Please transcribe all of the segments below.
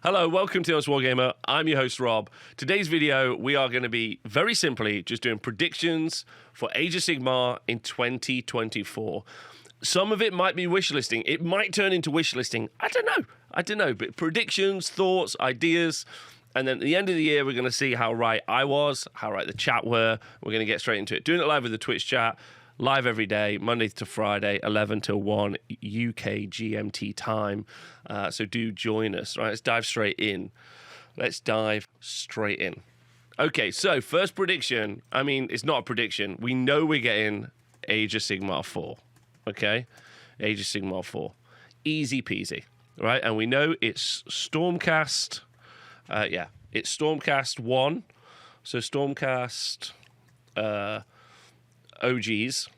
Hello, welcome to Honest Wargamer. I'm your host, Rob. Today's video, we are going to be very simply just doing predictions for Age of Sigmar in 2024. Some of it might be wish listing. It might turn into wish listing. I don't know. But predictions, thoughts, ideas. And then at the end of the year, we're going to see how right I was, how right the chat were. We're going to get straight into it. Doing it live with the Twitch chat. Live every day, Monday to Friday, 11 till 1 UK GMT time. So do join us. Right, let's dive straight in. Okay, so first prediction. I mean, it's not a prediction. We know we're getting Age of Sigmar 4. Okay? Age of Sigmar 4. Easy peasy. Right? And we know it's Stormcast. It's Stormcast 1. So Stormcast... OGs,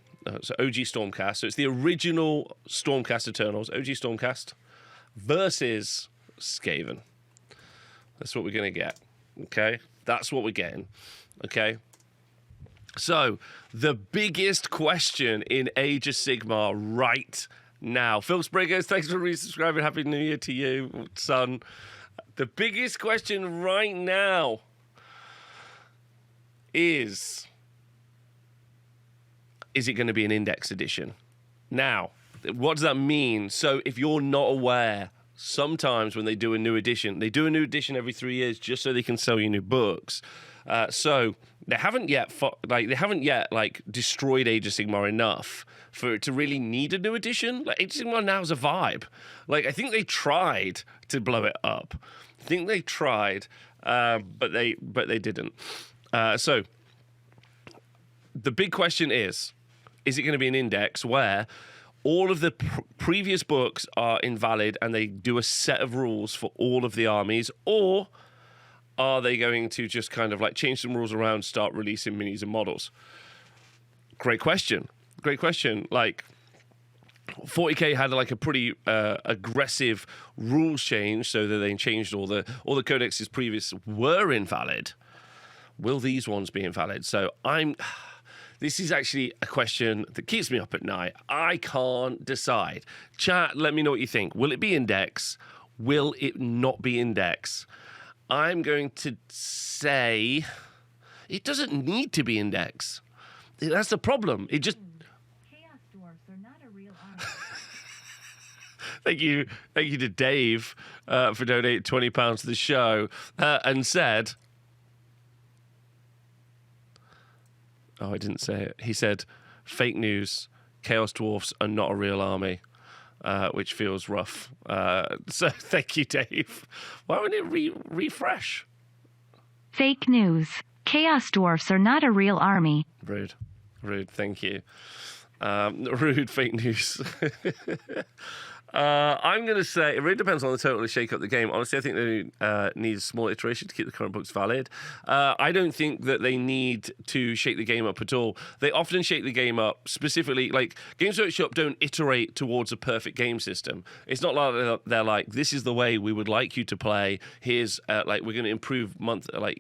so OG Stormcast. So it's the original Stormcast Eternals, OG Stormcast, versus Skaven. That's what we're going to get, okay? That's what we're getting, okay? So, the biggest question in Age of Sigmar right now. Phil Spriggers, thanks for resubscribing. Happy New Year to you, son. The biggest question right now is it going to be an index edition? Now, what does that mean? So if you're not aware, sometimes when they do a new edition, they do a new edition every 3 years just so they can sell you new books. So they haven't yet destroyed Age of Sigmar enough for it to really need a new edition. Like Age of Sigmar now is a vibe. Like I think they tried to blow it up. I think they tried, but they didn't. So the big question is it going to be an index where all of the previous books are invalid and they do a set of rules for all of the armies, or are they going to just kind of like change some rules around, start releasing minis and models? Great question. Like 40k had like a pretty aggressive rules change, so that they changed all the codexes previous were invalid. Will these ones be invalid? So this is actually a question that keeps me up at night. I can't decide. Chat, let me know what you think. Will it be index? Will it not be index? I'm going to say it doesn't need to be index. That's the problem. It just... Chaos dwarfs are not a real army. Thank you to Dave for donating £20 to the show and said... Oh, I didn't say it. He said, fake news, Chaos Dwarfs are not a real army, which feels rough. So thank you, Dave. Why wouldn't it refresh? Fake news. Chaos dwarfs are not a real army. Rude, thank you. Rude fake news. I'm going to say it really depends on the totally shake up the game. Honestly, I think they need a small iteration to keep the current books valid. I don't think that they need to shake the game up at all. They often shake the game up specifically, like Games Workshop don't iterate towards a perfect game system. It's not like they're like, this is the way we would like you to play. Here's like we're going to improve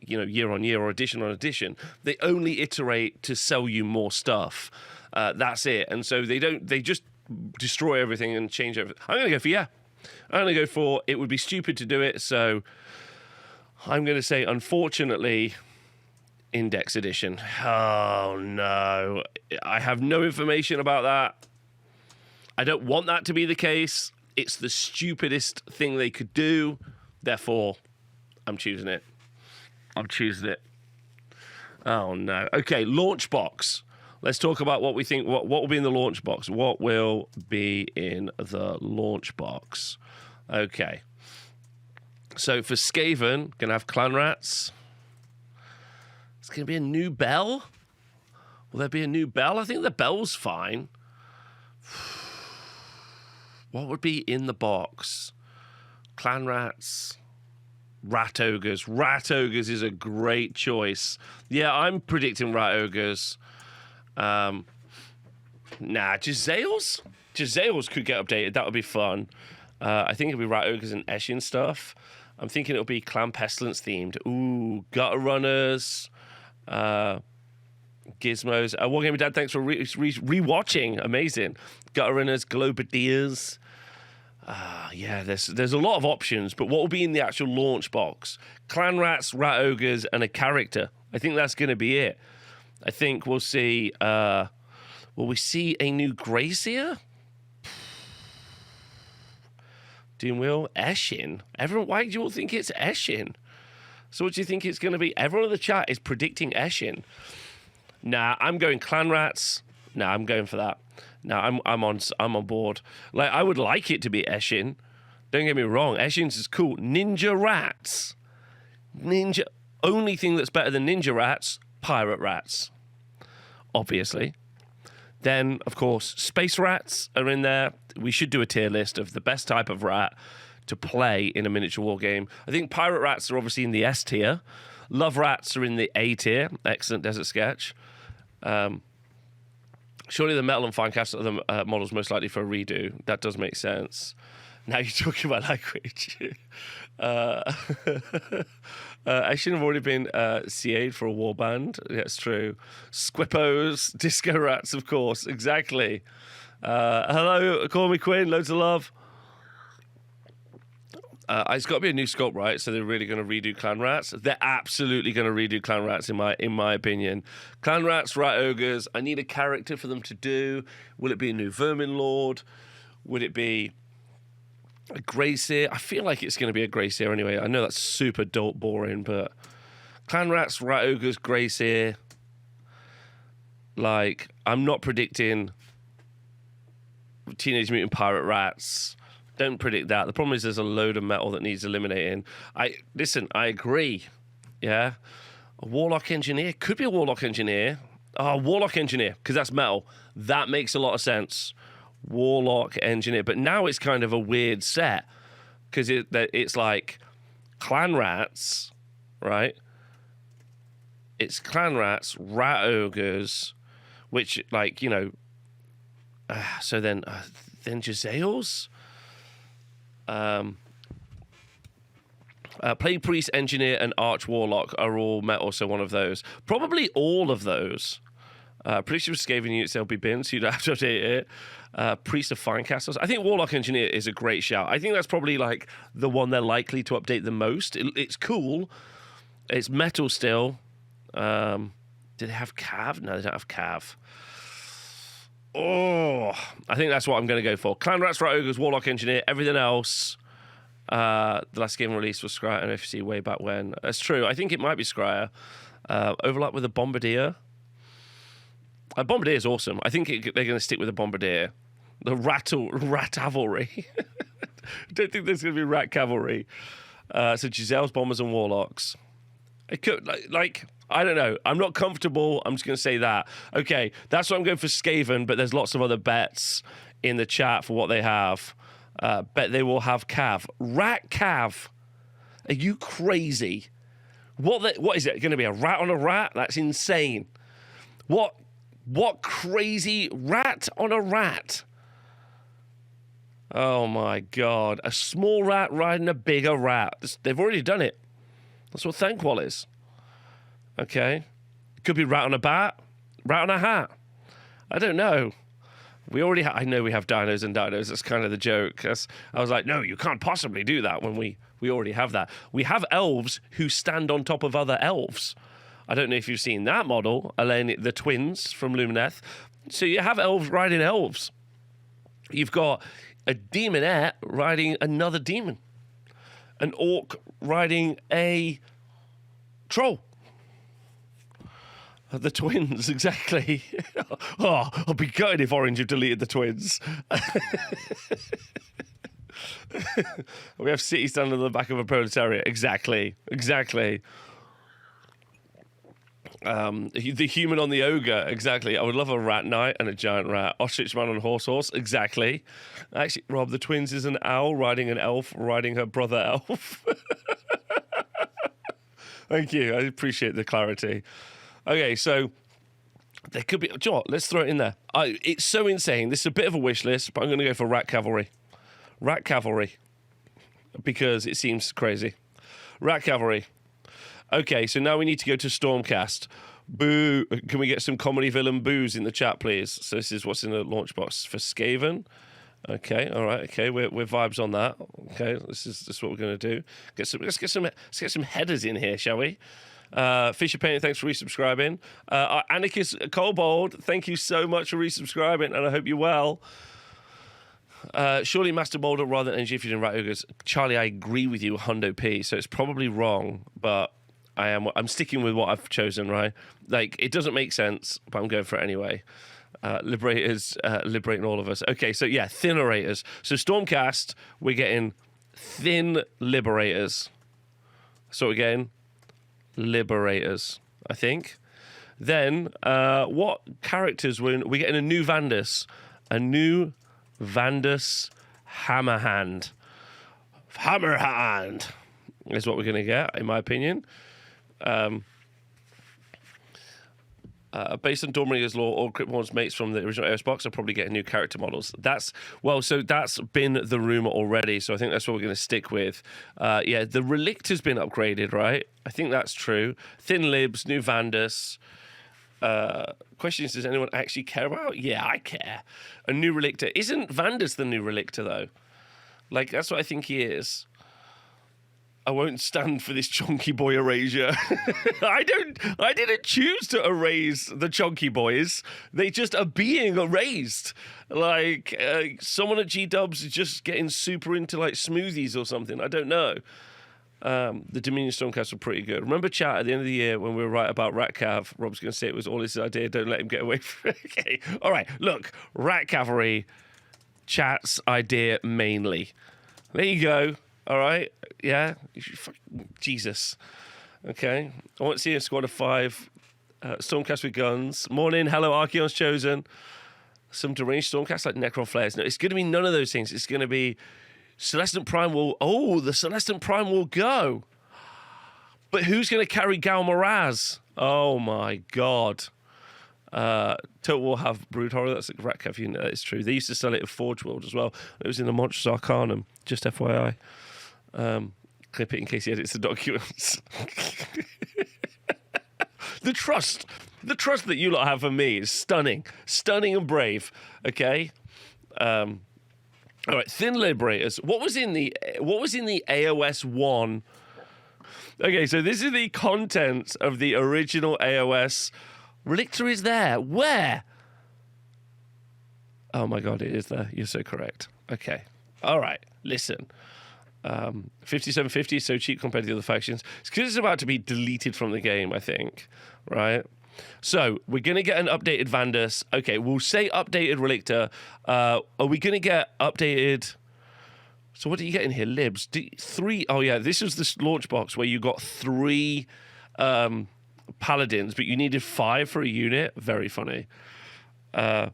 year on year or edition on edition. They only iterate to sell you more stuff. That's it. And so they just destroy everything and change everything. I'm going to go for yeah. I'm going to go for it would be stupid to do it, so I'm going to say, unfortunately, index edition. Oh, no. I have no information about that. I don't want that to be the case. It's the stupidest thing they could do. Therefore, I'm choosing it. Oh, no. Okay, launch box. Let's talk about what we think, what will be in the launch box. What will be in the launch box? Okay. So for Skaven, going to have Clan Rats. It's going to be a new bell. Will there be a new bell? I think the bell's fine. What would be in the box? Clan Rats. Rat Ogres. Rat Ogres is a great choice. Yeah, I'm predicting Rat Ogres. Jezzails? Jezzails could get updated. That would be fun. I think it'll be Rat Ogres and Eshin stuff. I'm thinking it'll be Clan Pestilence themed. Ooh, Gutter Runners, Gizmos. Wargamer Dad, thanks for re-watching. Amazing. Gutter Runners, Globadiers. Yeah, there's a lot of options, but what will be in the actual launch box? Clan rats, rat ogres, and a character. I think that's going to be it. I think we'll see. Will we see a new Gracier? Doomwheel, Eshin. Everyone, why do you all think it's Eshin? So what do you think it's going to be? Everyone in the chat is predicting Eshin. Nah, I'm going clan rats. Nah, I'm going for that. Nah, I'm on board. Like, I would like it to be Eshin. Don't get me wrong, Eshin's is cool. Ninja rats. Only thing that's better than ninja rats, pirate rats. Obviously. Then, of course, space rats are in there. We should do a tier list of the best type of rat to play in a miniature war game. I think pirate rats are obviously in the S tier. Love rats are in the A tier. Excellent Desert Sketch. Surely the metal and fine cast are the models most likely for a redo. That does make sense. Now you're talking about language. I shouldn't have already been CA'd for a warband. Yeah, it's true. Squippos, disco rats, of course. Exactly. Hello, call me Quinn. Loads of love. It's got to be a new sculpt, right? So they're really going to redo Clan Rats. They're absolutely going to redo Clan Rats, in my opinion. Clan Rats, Rat Ogres. I need a character for them to do. Will it be a new Vermin Lord? Would it be a Gracier? I feel like it's going to be a Gracier anyway. I know that's super boring, but Clan Rats, Rat Ogres, Gracier. Like, I'm not predicting Teenage Mutant Pirate Rats. Don't predict that. The problem is there's a load of metal that needs eliminating. I agree. Yeah. A Warlock Engineer. Could be a Warlock Engineer. Oh, Warlock Engineer, because that's metal. That makes a lot of sense. Warlock Engineer. But now it's kind of a weird set. Because it's like Clan Rats, right? It's Clan Rats, Rat Ogres, which, like, you know... so then Jezzails? Plague Priest, Engineer, and Arch Warlock are all metal, so one of those. Probably all of those. Pretty sure Skaven units, they'll be bins, so you'd have to update it. Priest of Fine Castles. I think Warlock Engineer is a great shout. I think that's probably like the one they're likely to update the most. It's cool. It's metal still. Do they have Cav? No, they don't have Cav. Oh, I think that's what I'm going to go for. Clan Rats, Rat Ogres, Warlock Engineer, everything else. The last game released was Scryer and FC way back when. That's true. I think it might be Scryer. Overlap with the Bombardier. Bombardier is awesome. I think they're going to stick with the Bombardier. The Rat Cavalry. I don't think there's going to be Rat Cavalry. So Giselle's Bombers and Warlocks. It could, like I don't know. I'm not comfortable. I'm just going to say that. Okay, that's what I'm going for Skaven, but there's lots of other bets in the chat for what they have. Bet they will have Cav. Rat Cav. Are you crazy? What is it? Going to be a rat on a rat? That's insane. What crazy rat on a rat? Oh my God. A small rat riding a bigger rat. They've already done it. That's what Thankwall is. Okay. Could be rat on a bat, rat on a hat. I don't know. I know we have dinos and dinos. That's kind of the joke. I was like, no, you can't possibly do that when we already have that. We have elves who stand on top of other elves. I don't know if you've seen that model, Elaine, the twins from Lumineth. So you have elves riding elves. You've got a demonette riding another demon. An orc riding a troll. The twins, exactly. Oh, I'll be gutted if Orange have deleted the twins. We have City standing on the back of a proletariat. Exactly. The human on the ogre, exactly. I would love a rat knight and a giant rat. Ostrich man on horse, exactly. Actually, Rob, the twins is an owl riding an elf, riding her brother elf. Thank you. I appreciate the clarity. Okay, so there could be... Do you know what? Let's throw it in there. It's so insane. This is a bit of a wish list, but I'm going to go for Rat Cavalry. Rat Cavalry. Because it seems crazy. Rat Cavalry. Okay, so now we need to go to Stormcast. Boo. Can we get some comedy villain boos in the chat, please? So this is what's in the launch box for Skaven. Okay, all right. Okay, we're vibes on that. Okay, this is what we're going to do. Let's get some headers in here, shall we? Fisher Painting, thanks for resubscribing. Anarchist Kobold, thank you so much for resubscribing, and I hope you're well. Surely Master Boulder rather than NG Fusion Rat Ogres. Charlie, I agree with you, Hundo P. So it's probably wrong, but I'm sticking with what I've chosen, right? Like, it doesn't make sense, but I'm going for it anyway. Liberators liberating all of us. Okay, so yeah, thin orators. So Stormcast, we're getting thin liberators. So again, liberators, I think. Then, what characters we're getting a new Vandus. A new Vandus Hammerhand. Hammerhand is what we're going to get, in my opinion. Based on Dawnbringer's lore, all Cryptborn's mates from the original AOS box are probably getting new character models. That's been the rumor already, so I think that's what we're going to stick with. Yeah, the Relict has been upgraded, right? I think that's true. Thin Libs, new Vandus. Question is, does anyone actually care about? Yeah, I care. A new Relictor. Isn't Vandus the new Relictor, though? Like, that's what I think he is. I won't stand for this chonky boy erasure. I didn't choose to erase the chonky boys. They just are being erased. Like, someone at G-Dubs is just getting super into, like, smoothies or something. I don't know. The Dominion Stormcast were pretty good. Remember, chat, at the end of the year when we were right about Rat Cav, Rob's going to say it was all his idea. Don't let him get away from it. Okay. All right. Look, Rat Cavalry, chat's idea mainly. There you go. All right. Yeah. Jesus. Okay. I want to see a squad of 5. Stormcast with guns. Morning. Hello, Archeon's chosen. Some deranged Stormcast like Necron Flares. No, it's going to be none of those things. It's going to be Celestant Prime will... Oh, the Celestant Prime will go. But who's going to carry Gal Moraz? Oh, my God. Total will have Brood Horror. That's a Rat Cav unit. That is true. They used to sell it at Forge World as well. It was in the Monstrous Arcanum. Just FYI. Clip it in case he edits the documents. The trust that you lot have for me is stunning and brave. Okay. All right, Thin Liberators. What was in the AOS 1? Okay, so this is the contents of the original AOS. Relictor is there. Where? Oh my God, it is there. You're so correct. Okay. All right. Listen. 5750 is so cheap compared to the other factions. It's because it's about to be deleted from the game, I think. Right? So, we're going to get an updated Vandus. Okay, we'll say updated Relictor. Are we going to get updated... So what do you get in here? Libs. 3... Oh, yeah, this was this launch box where you got 3 Paladins, but you needed 5 for a unit. Very funny. After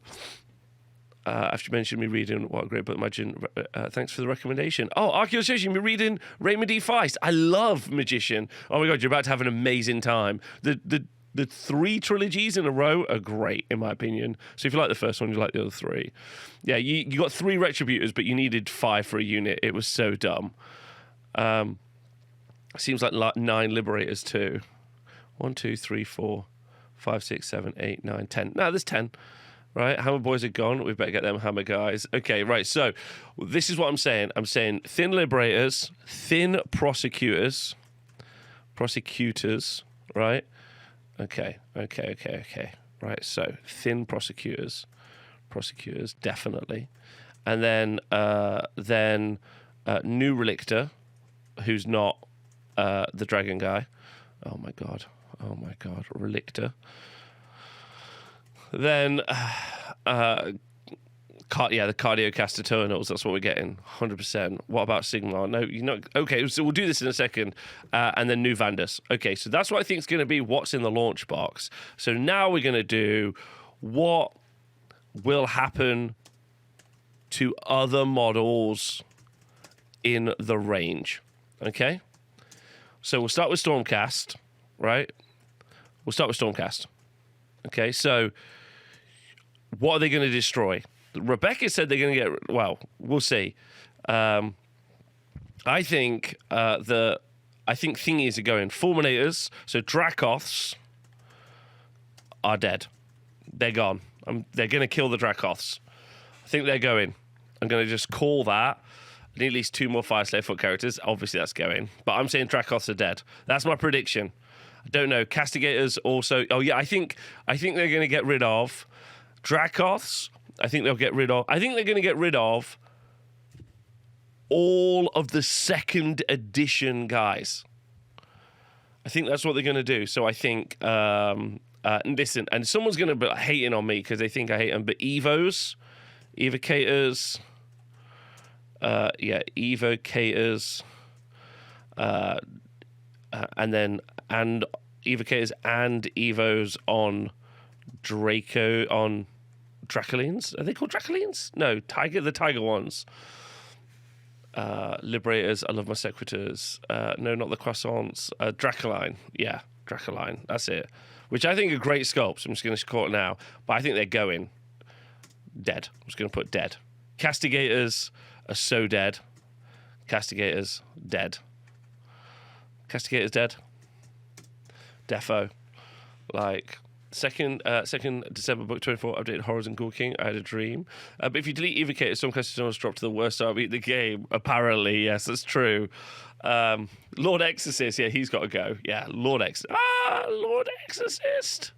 you mentioned me reading What a Great Book, Imagine. Thanks for the recommendation. Oh, Archaeologist, you've been reading Raymond D. Feist. I love Magician. Oh my God, you're about to have an amazing time. The 3 trilogies in a row are great, in my opinion. So if you like the first one, you like the other 3. Yeah, you got 3 Retributors, but you needed 5 for a unit. It was so dumb. Seems like 9 Liberators too. 1, 2, 3, 4, 5, 6, 7, 8, 9, 10. No, there's 10. Right, Hammer Boys are gone. We better get them Hammer guys. Okay, right, so this is what I'm saying. I'm saying Thin Liberators, Thin Prosecutors, right? Okay. Right, so Thin Prosecutors, definitely. And then New Relictor, who's not the Dragon guy. Oh my God, Relictor. Then, the Cardiocaster Eternals, that's what we're getting, 100%. What about Sigmar? No, you're not. Okay, so we'll do this in a second. And then New Vandus. Okay, so that's what I think is going to be what's in the launch box. So now we're going to do what will happen to other models in the range. Okay? So we'll start with Stormcast, right? Okay, so... What are they going to destroy? Rebecca said they're going to get... Well, we'll see. I think thingies are going. Fulminators, so Dracoths are dead. They're gone. They're going to kill the Dracoths. I think they're going. I'm going to just call that. I need at least 2 more Fyreslave foot characters. Obviously, that's going. But I'm saying Dracoths are dead. That's my prediction. I don't know. Castigators also. Oh yeah, I think they're going to get rid of Dracoths. I think they'll get rid of. I think they're going to get rid of all of the 2nd edition guys. I think that's what they're going to do. So I think. Listen, and someone's going to be hating on me because they think I hate them. But Evocators. Evocators. And Evocators and Evos on Dracolines. Are they called Dracolines? No, the Tiger ones. Liberators. I love my Sequitors. No, not the Croissants. Dracoline. Yeah, Dracoline. That's it. Which I think are great sculpts. I'm just going to call it now. But I think they're going dead. I'm just going to put dead. Castigators are so dead. Castigators dead. Castigators dead. Defo. Like, second December book 24 updated Horrors and Ghoul King. I had a dream. But if you delete Evocators, some customers drop to the worst army in the game. Apparently, yes, that's true. Lord Exorcist, yeah, he's got to go. Yeah, Lord Exorcist. Lord Exorcist.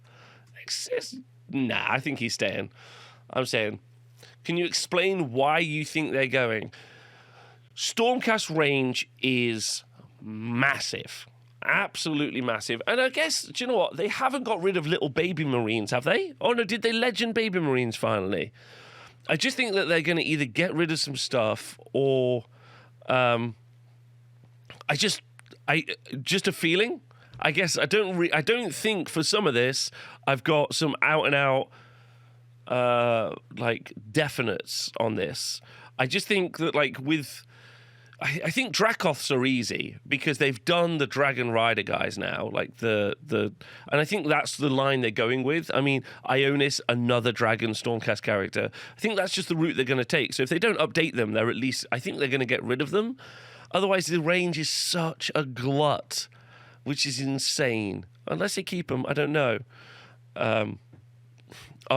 Nah, I think he's staying. I'm saying, can you explain why you think they're going? Stormcast range is massive. Absolutely massive. And I guess, do you know what? They haven't got rid of little baby Marines, have they? Oh, no, did they legend baby Marines finally? I just think that they're going to either get rid of some stuff or... just a feeling. I guess I don't think for some of this I've got some out and out like definites on this. I just think that like I think Dracoths are easy because they've done the Dragon Rider guys now, like and I think that's the line they're going with. I mean, Ionis, another Dragon Stormcast character. I think that's just the route they're going to take. So if they don't update them, they're at least, I think they're going to get rid of them. Otherwise, the range is such a glut, which is insane. Unless they keep them, I don't know.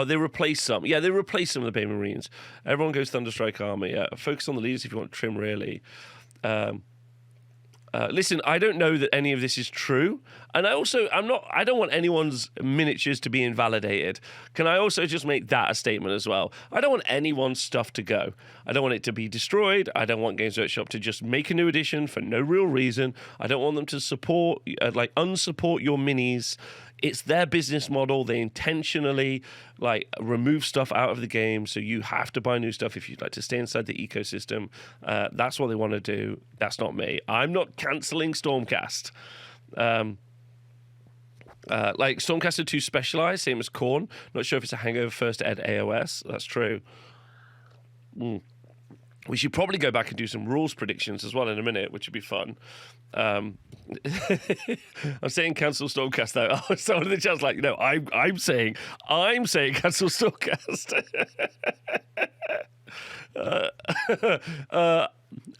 They replace some. Yeah, they replace some of the Bay Marines. Everyone goes Thunderstrike Armor. Yeah, focus on the leaders if you want to trim, really. Listen, I don't know that any of this is true. And I don't want anyone's miniatures to be invalidated. Can I also just make that a statement as well? I don't want anyone's stuff to go. I don't want it to be destroyed. I don't want Games Workshop to just make a new edition for no real reason. I don't want them to unsupport your minis. It's their business model. They intentionally remove stuff out of the game, so you have to buy new stuff if you'd like to stay inside the ecosystem. That's what they want to do. That's not me. I'm not cancelling Stormcast. Stormcast are too specialized, same as Khorne. Not sure if it's a hangover first ed AOS. That's true. We should probably go back and do some rules predictions as well in a minute, which would be fun. I'm saying cancel Stormcast though. Oh, someone in the chat's like, no, I'm saying cancel Stormcast.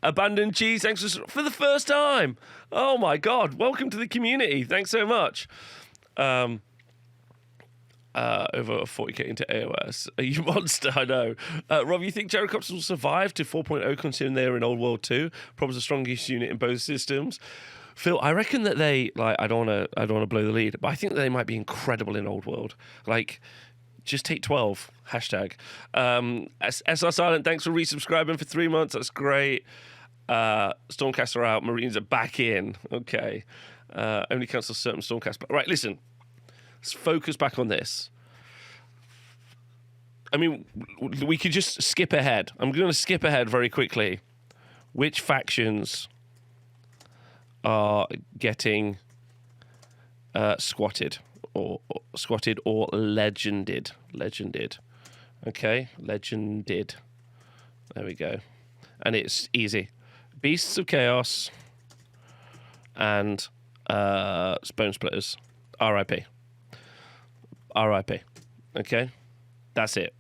Abandoned Cheese, thanks for the first time. Oh my God, welcome to the community. Thanks so much. Over 40k into AOS. Are you monster? I know. Rob, you think Gyrocopters will survive to 4.0 considering they're in Old World 2? Probably the strongest unit in both systems. Phil, I reckon that they I don't want to blow the lead, but I think that they might be incredible in Old World. Just take 12. Hashtag. SR Silent, thanks for resubscribing for 3 months. That's great. Stormcast are out. Marines are back in. Okay. Only cancel certain Stormcast. Right, listen. Let's focus back on this. I mean, we could just skip ahead. I'm going to skip ahead very quickly. Which factions are getting squatted or legended? Okay, legended. There we go. And it's easy. Beasts of Chaos and Bone Splitters. RIP. RIP. Okay? That's it.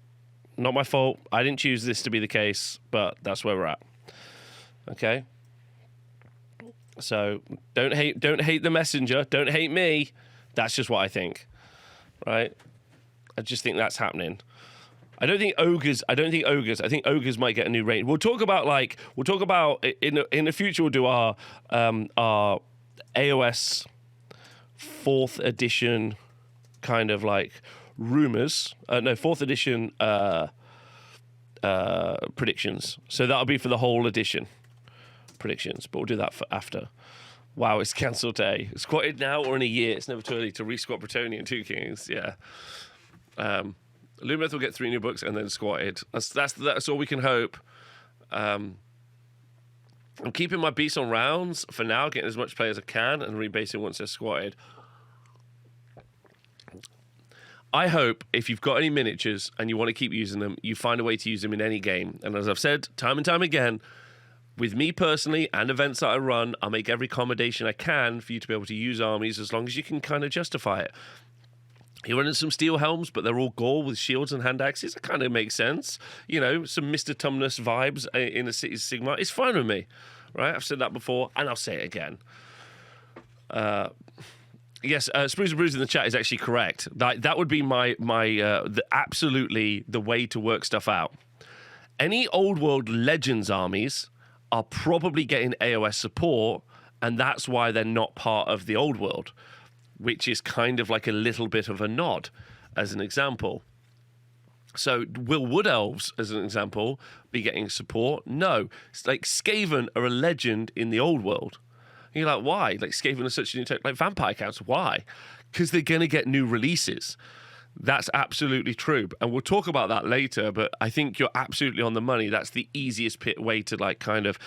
Not my fault. I didn't choose this to be the case, but that's where we're at. Okay? So don't hate the messenger. Don't hate me. That's just what I think. Right? I just think that's happening. I don't think ogres. I think ogres might get a new range. We'll talk about in the future. We'll do our AOS 4th edition kind of like rumors. No, 4th edition predictions. So that'll be for the whole edition predictions. But we'll do that for after. Wow, it's cancelled day. Squatted now or in a year. It's never too early to re-squat Bretonnian 2 Kings. Yeah. Lumeth will get 3 new books and then squatted. That's all we can hope. I'm keeping my beasts on rounds for now, getting as much play as I can and rebasing once they're squatted. I hope if you've got any miniatures and you want to keep using them, you find a way to use them in any game. And as I've said time and time again, with me personally and events that I run, I'll make every accommodation I can for you to be able to use armies as long as you can kind of justify it. You're running some steel helms, but they're all gore with shields and hand axes. That kind of makes sense. You know, some Mr. Tumnus vibes in a Age of Sigmar. It's fine with me, right? I've said that before, and I'll say it again. Yes, Spruce and Bruce in the chat is actually correct. That would be absolutely the way to work stuff out. Any old world Legends armies are probably getting AOS support, and that's why they're not part of the old world, which is kind of like a little bit of a nod, as an example. So will Wood Elves, as an example, be getting support? No. It's like Skaven are a legend in the old world. And you're like, why? Like Skaven are such a new tech. Like Vampire Counts, why? Because they're going to get new releases. That's absolutely true. And we'll talk about that later, but I think you're absolutely on the money. That's the easiest way to like kind of,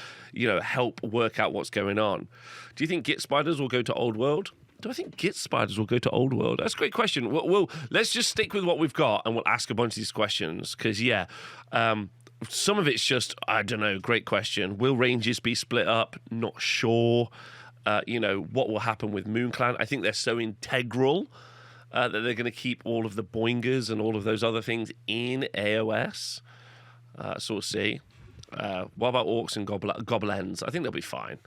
help work out what's going on. Do you think Git Spiders will go to Old World? Do I think Git Spiders will go to Old World? That's a great question. We'll let's just stick with what we've got and we'll ask a bunch of these questions because, some of it's just, I don't know, great question. Will ranges be split up? Not sure. What will happen with Moon Clan? I think they're so integral that they're going to keep all of the boingers and all of those other things in AOS. So we'll see. What about Orcs and Goblins? I think they'll be fine.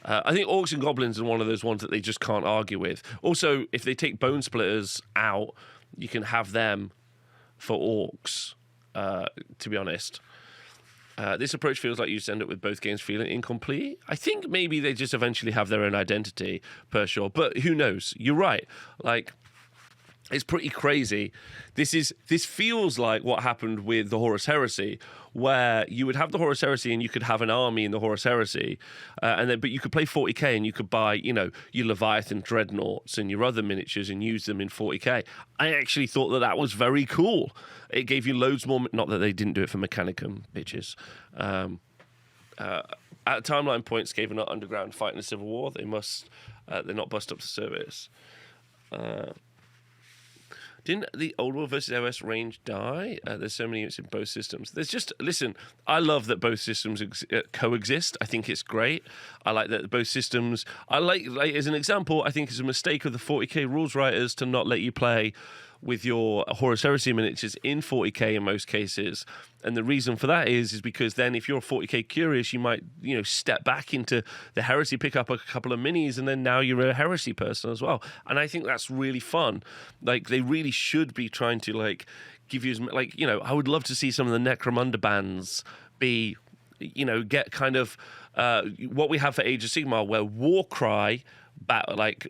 I think Orcs and Goblins are one of those ones that they just can't argue with. Also, if they take Bone Splitters out, you can have them for Orcs, to be honest. This approach feels like you just end up with both games feeling incomplete. I think maybe they just eventually have their own identity, per sure. But who knows? You're right. Like, it's pretty crazy. This feels like what happened with the Horus Heresy, where you would have the Horus Heresy and you could have an army in the Horus Heresy, but you could play 40k and you could buy, your Leviathan Dreadnoughts and your other miniatures and use them in 40k. I actually thought that was very cool. It gave you loads more. Not that they didn't do it for Mechanicum, bitches. At timeline points, Skaven are underground fighting a civil war. They're not bust up to service. Didn't the Old World versus OS range die? There's so many units in both systems. Listen, I love that both systems coexist. I think it's great. I like that both systems, as an example, I think it's a mistake of the 40k rules writers to not let you play with your Horus Heresy miniatures in 40k in most cases. And the reason for that is because then if you're 40k curious, you might, step back into the Heresy, pick up a couple of minis, and then now you're a Heresy person as well. And I think that's really fun. Like, they really should be trying to, like, give you, I would love to see some of the Necromunda bands be, get kind of what we have for Age of Sigmar, where Warcry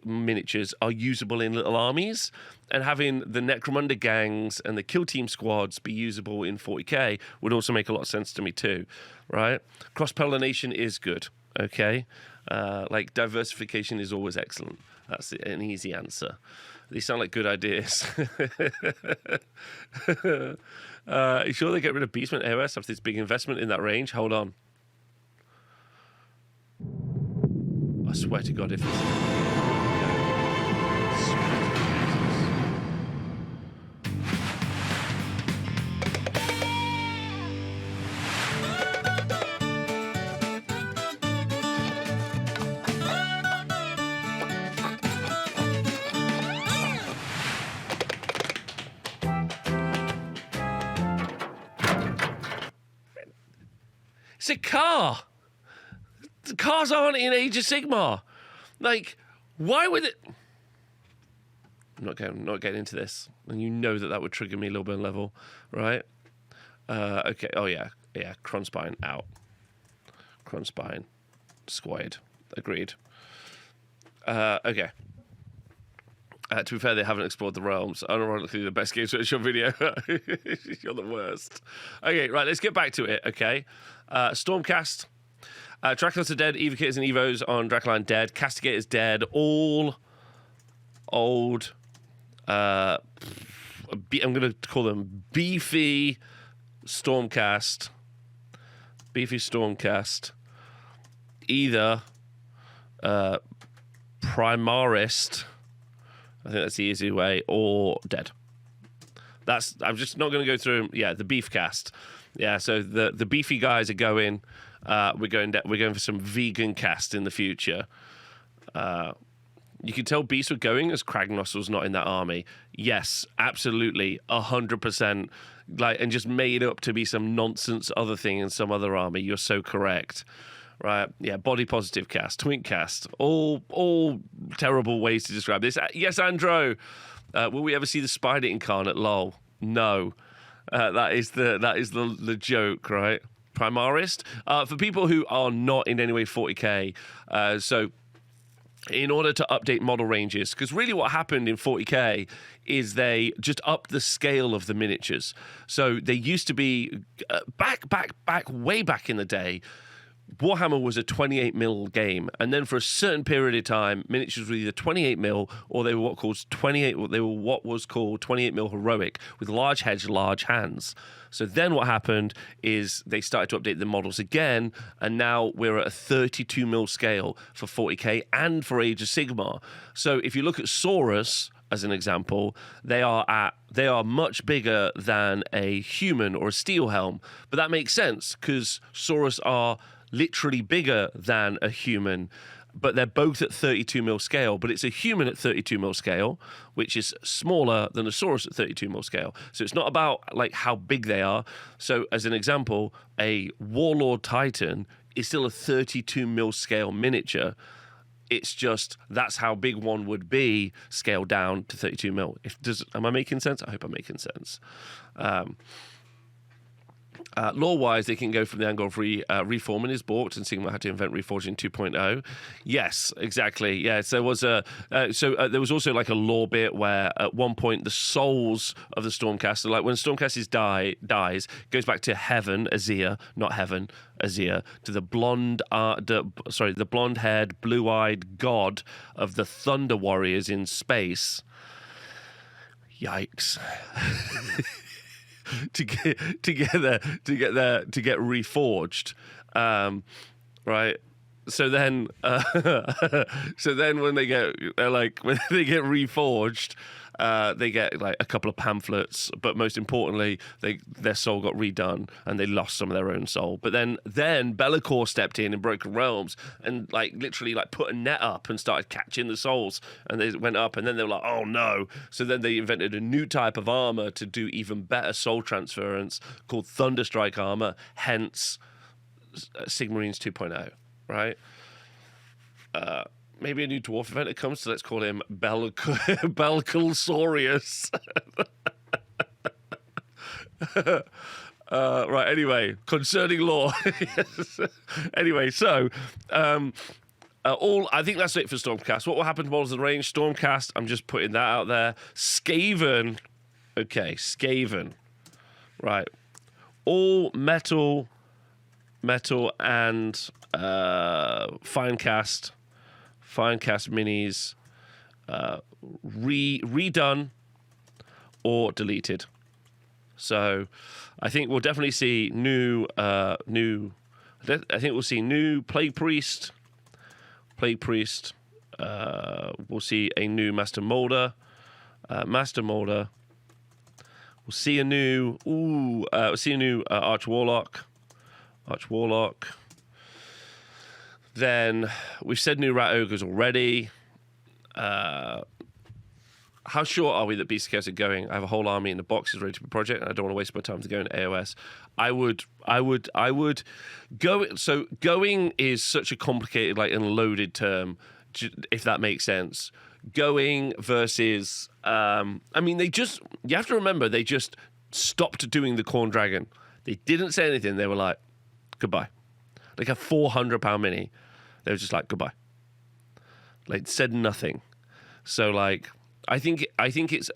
miniatures are usable in little armies, and having the Necromunda gangs and the Kill Team squads be usable in 40k would also make a lot of sense to me too, right? Cross-pollination is good, okay? Diversification is always excellent. That's an easy answer. These sound like good ideas. You sure they get rid of Beastman AOS after this big investment in that range? Hold on. I swear to God, if this it's a car. The cars aren't in Age of Sigmar. Like, why would it? I'm not getting into this, and you know that would trigger me a little bit on level, right? Okay. Oh yeah. Kronspine out. Kronspine squad. Agreed. Okay. To be fair, they haven't explored the realms. Unironically, the best games workshop video. You're the worst. Okay, right, let's get back to it, okay? Stormcast. Draculans are dead. Evocators and Evos on Draculine dead. Castigators dead. All old... I'm going to call them beefy Stormcast. Beefy Stormcast. Either Primarist... I think that's the easy way, or dead. I'm just not going to go through. Yeah, the beef cast. Yeah, so the beefy guys are going. We're going for some vegan cast in the future. You can tell beasts were going as Kragnos was not in that army. Yes, absolutely, 100%. Like, and just made up to be some nonsense other thing in some other army. You're so correct. Right, yeah, body positive cast, twink cast, all terrible ways to describe this. Yes, Andro, will we ever see the spider incarnate? Lol, no. That is the joke, right? Primarist, for people who are not in any way 40k. So, in order to update model ranges, because really what happened in 40k is they just upped the scale of the miniatures. So they used to be way back in the day. Warhammer was a 28 mil game, and then for a certain period of time, miniatures were either 28 mil or they were what was called 28 mil heroic with large heads, large hands. So then what happened is they started to update the models again, and now we're at a 32 mil scale for 40k and for Age of Sigmar. So if you look at Saurus as an example, they are much bigger than a human or a steel helm, but that makes sense because Saurus are literally bigger than a human, but they're both at 32 mil scale. But it's a human at 32 mil scale, which is smaller than a Saurus at 32 mil scale. So it's not about like how big they are. So as an example, a Warlord Titan is still a 32 mil scale miniature. It's just that's how big one would be scaled down to 32 mil. Am I making sense? I hope I'm making sense. Lore-wise, they can go from the angle of reforming is balked, and Sigmar had to invent Reforging 2.0. Yes, exactly. Yeah, so there was also like a lore bit where at one point the souls of the Stormcast, like when Stormcast dies, goes back to heaven, Azir, not heaven, Azir, to the the blonde-haired, blue-eyed god of the Thunder Warriors in space. Yikes. to get reforged, right? So then, when they get reforged, they get like a couple of pamphlets, but most importantly, their soul got redone and they lost some of their own soul. But then Be'lakor stepped in Broken Realms and like literally like put a net up and started catching the souls, and they went up, and then they were like, oh no. So then they invented a new type of armor to do even better soul transference called Thunderstrike armor, hence Sigmarines 2.0, right? Maybe a new dwarf event it comes to. Let's call him Belkalsaurus. Right, anyway, concerning lore. Yes. Anyway, so I think that's it for Stormcast. What will happen to models of the range? Stormcast, I'm just putting that out there. Skaven. Okay, Skaven. Right. All metal and Finecast minis redone or deleted. So I think we'll definitely see new I think we'll see new Plague Priest. We'll see a new Master Molder. We'll see a new Arch Warlock. Then we've said new Rat Ogres already. How sure are we that Beast of Chaos are going? I have a whole army in the boxes ready to be project, and I don't want to waste my time to go into AOS. I would go. So going is such a complicated, like, and loaded term, if that makes sense. Going versus, I mean, you have to remember, they just stopped doing the Corn Dragon. They didn't say anything. They were like, goodbye. Like a £400 mini. They were just like, goodbye. Like, said nothing. So, like, I think it's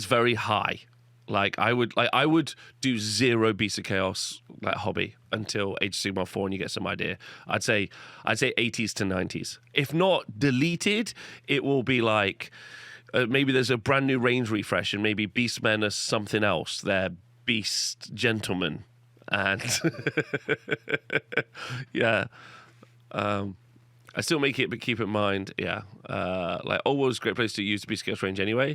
very high. Like I would do 0 Beast of Chaos like hobby until Age of Sigmar 4 and you get some idea. I'd say 80s to 90s. If not deleted, it will be like maybe there's a brand new range refresh and maybe Beastmen are something else. They're Beast Gentlemen. And yeah. I still make it, but keep in mind, yeah, like Old World's a great place to use the Beast Chaos range anyway.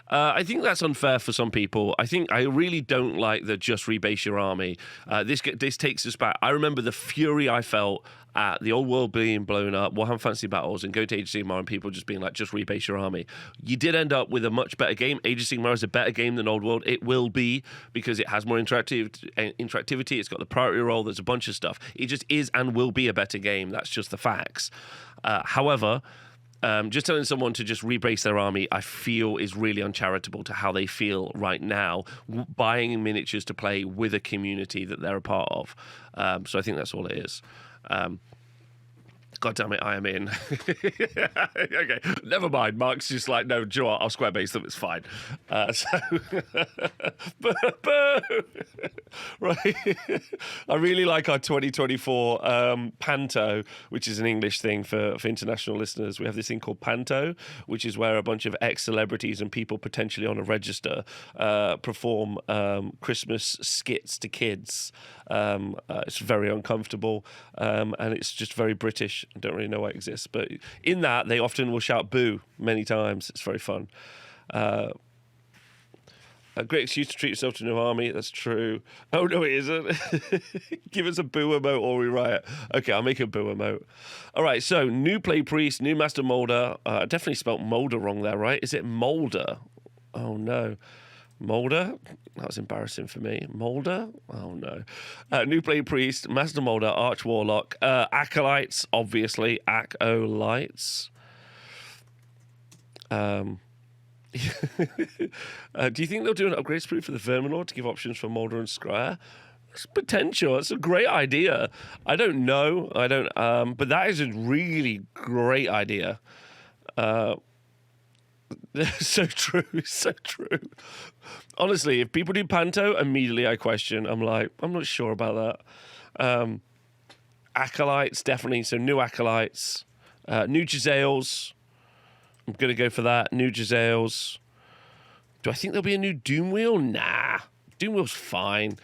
I think that's unfair for some people. I really don't like the just rebase your army. This takes us back. I remember the fury I felt at the Old World being blown up, Warhammer Fantasy Battles, and go to Age of Sigmar and people just being like, just rebase your army. You did end up with a much better game. Age of Sigmar is a better game than Old World. It will be because it has more interactivity. It's got the priority roll. There's a bunch of stuff. It just is and will be a better game. That's just the facts. However, just telling someone to just rebase their army, I feel is really uncharitable to how they feel right now, buying miniatures to play with a community that they're a part of. So I think that's all it is. God damn it, I am in. Okay, never mind. Mark's just like, no, do you know what? I'll square base them. It's fine. Boo! Right. I really like our 2024 Panto, which is an English thing for international listeners. We have this thing called Panto, which is where a bunch of ex-celebrities and people potentially on a register perform Christmas skits to kids. It's very uncomfortable, and it's just very British. I don't really know why it exists, but in that they often will shout boo many times. It's very fun. A great excuse to treat yourself to a new army. That's true. Oh no, it isn't. Give us a boo emote or we riot. Okay, I'll make a boo emote. All right, so new play priest, new master molder. I definitely spelt molder wrong there, right? Is it molder? Oh no. Molder? That was embarrassing for me. Molder? Oh no. New Blade Priest, Master Molder, Arch Warlock, Acolytes, obviously. Acolytes. Do you think they'll do an upgrade spree for the Verminlord to give options for Molder and Scryer? It's potential. It's a great idea. I don't know. But that is a really great idea. So true, so true. Honestly, if people do Panto, immediately I question. I'm like, I'm not sure about that. Acolytes, definitely. So new Acolytes. New Giselles. I'm going to go for that. New Giselles. Do I think there'll be a new Doom Wheel? Nah. Doom Wheel's fine.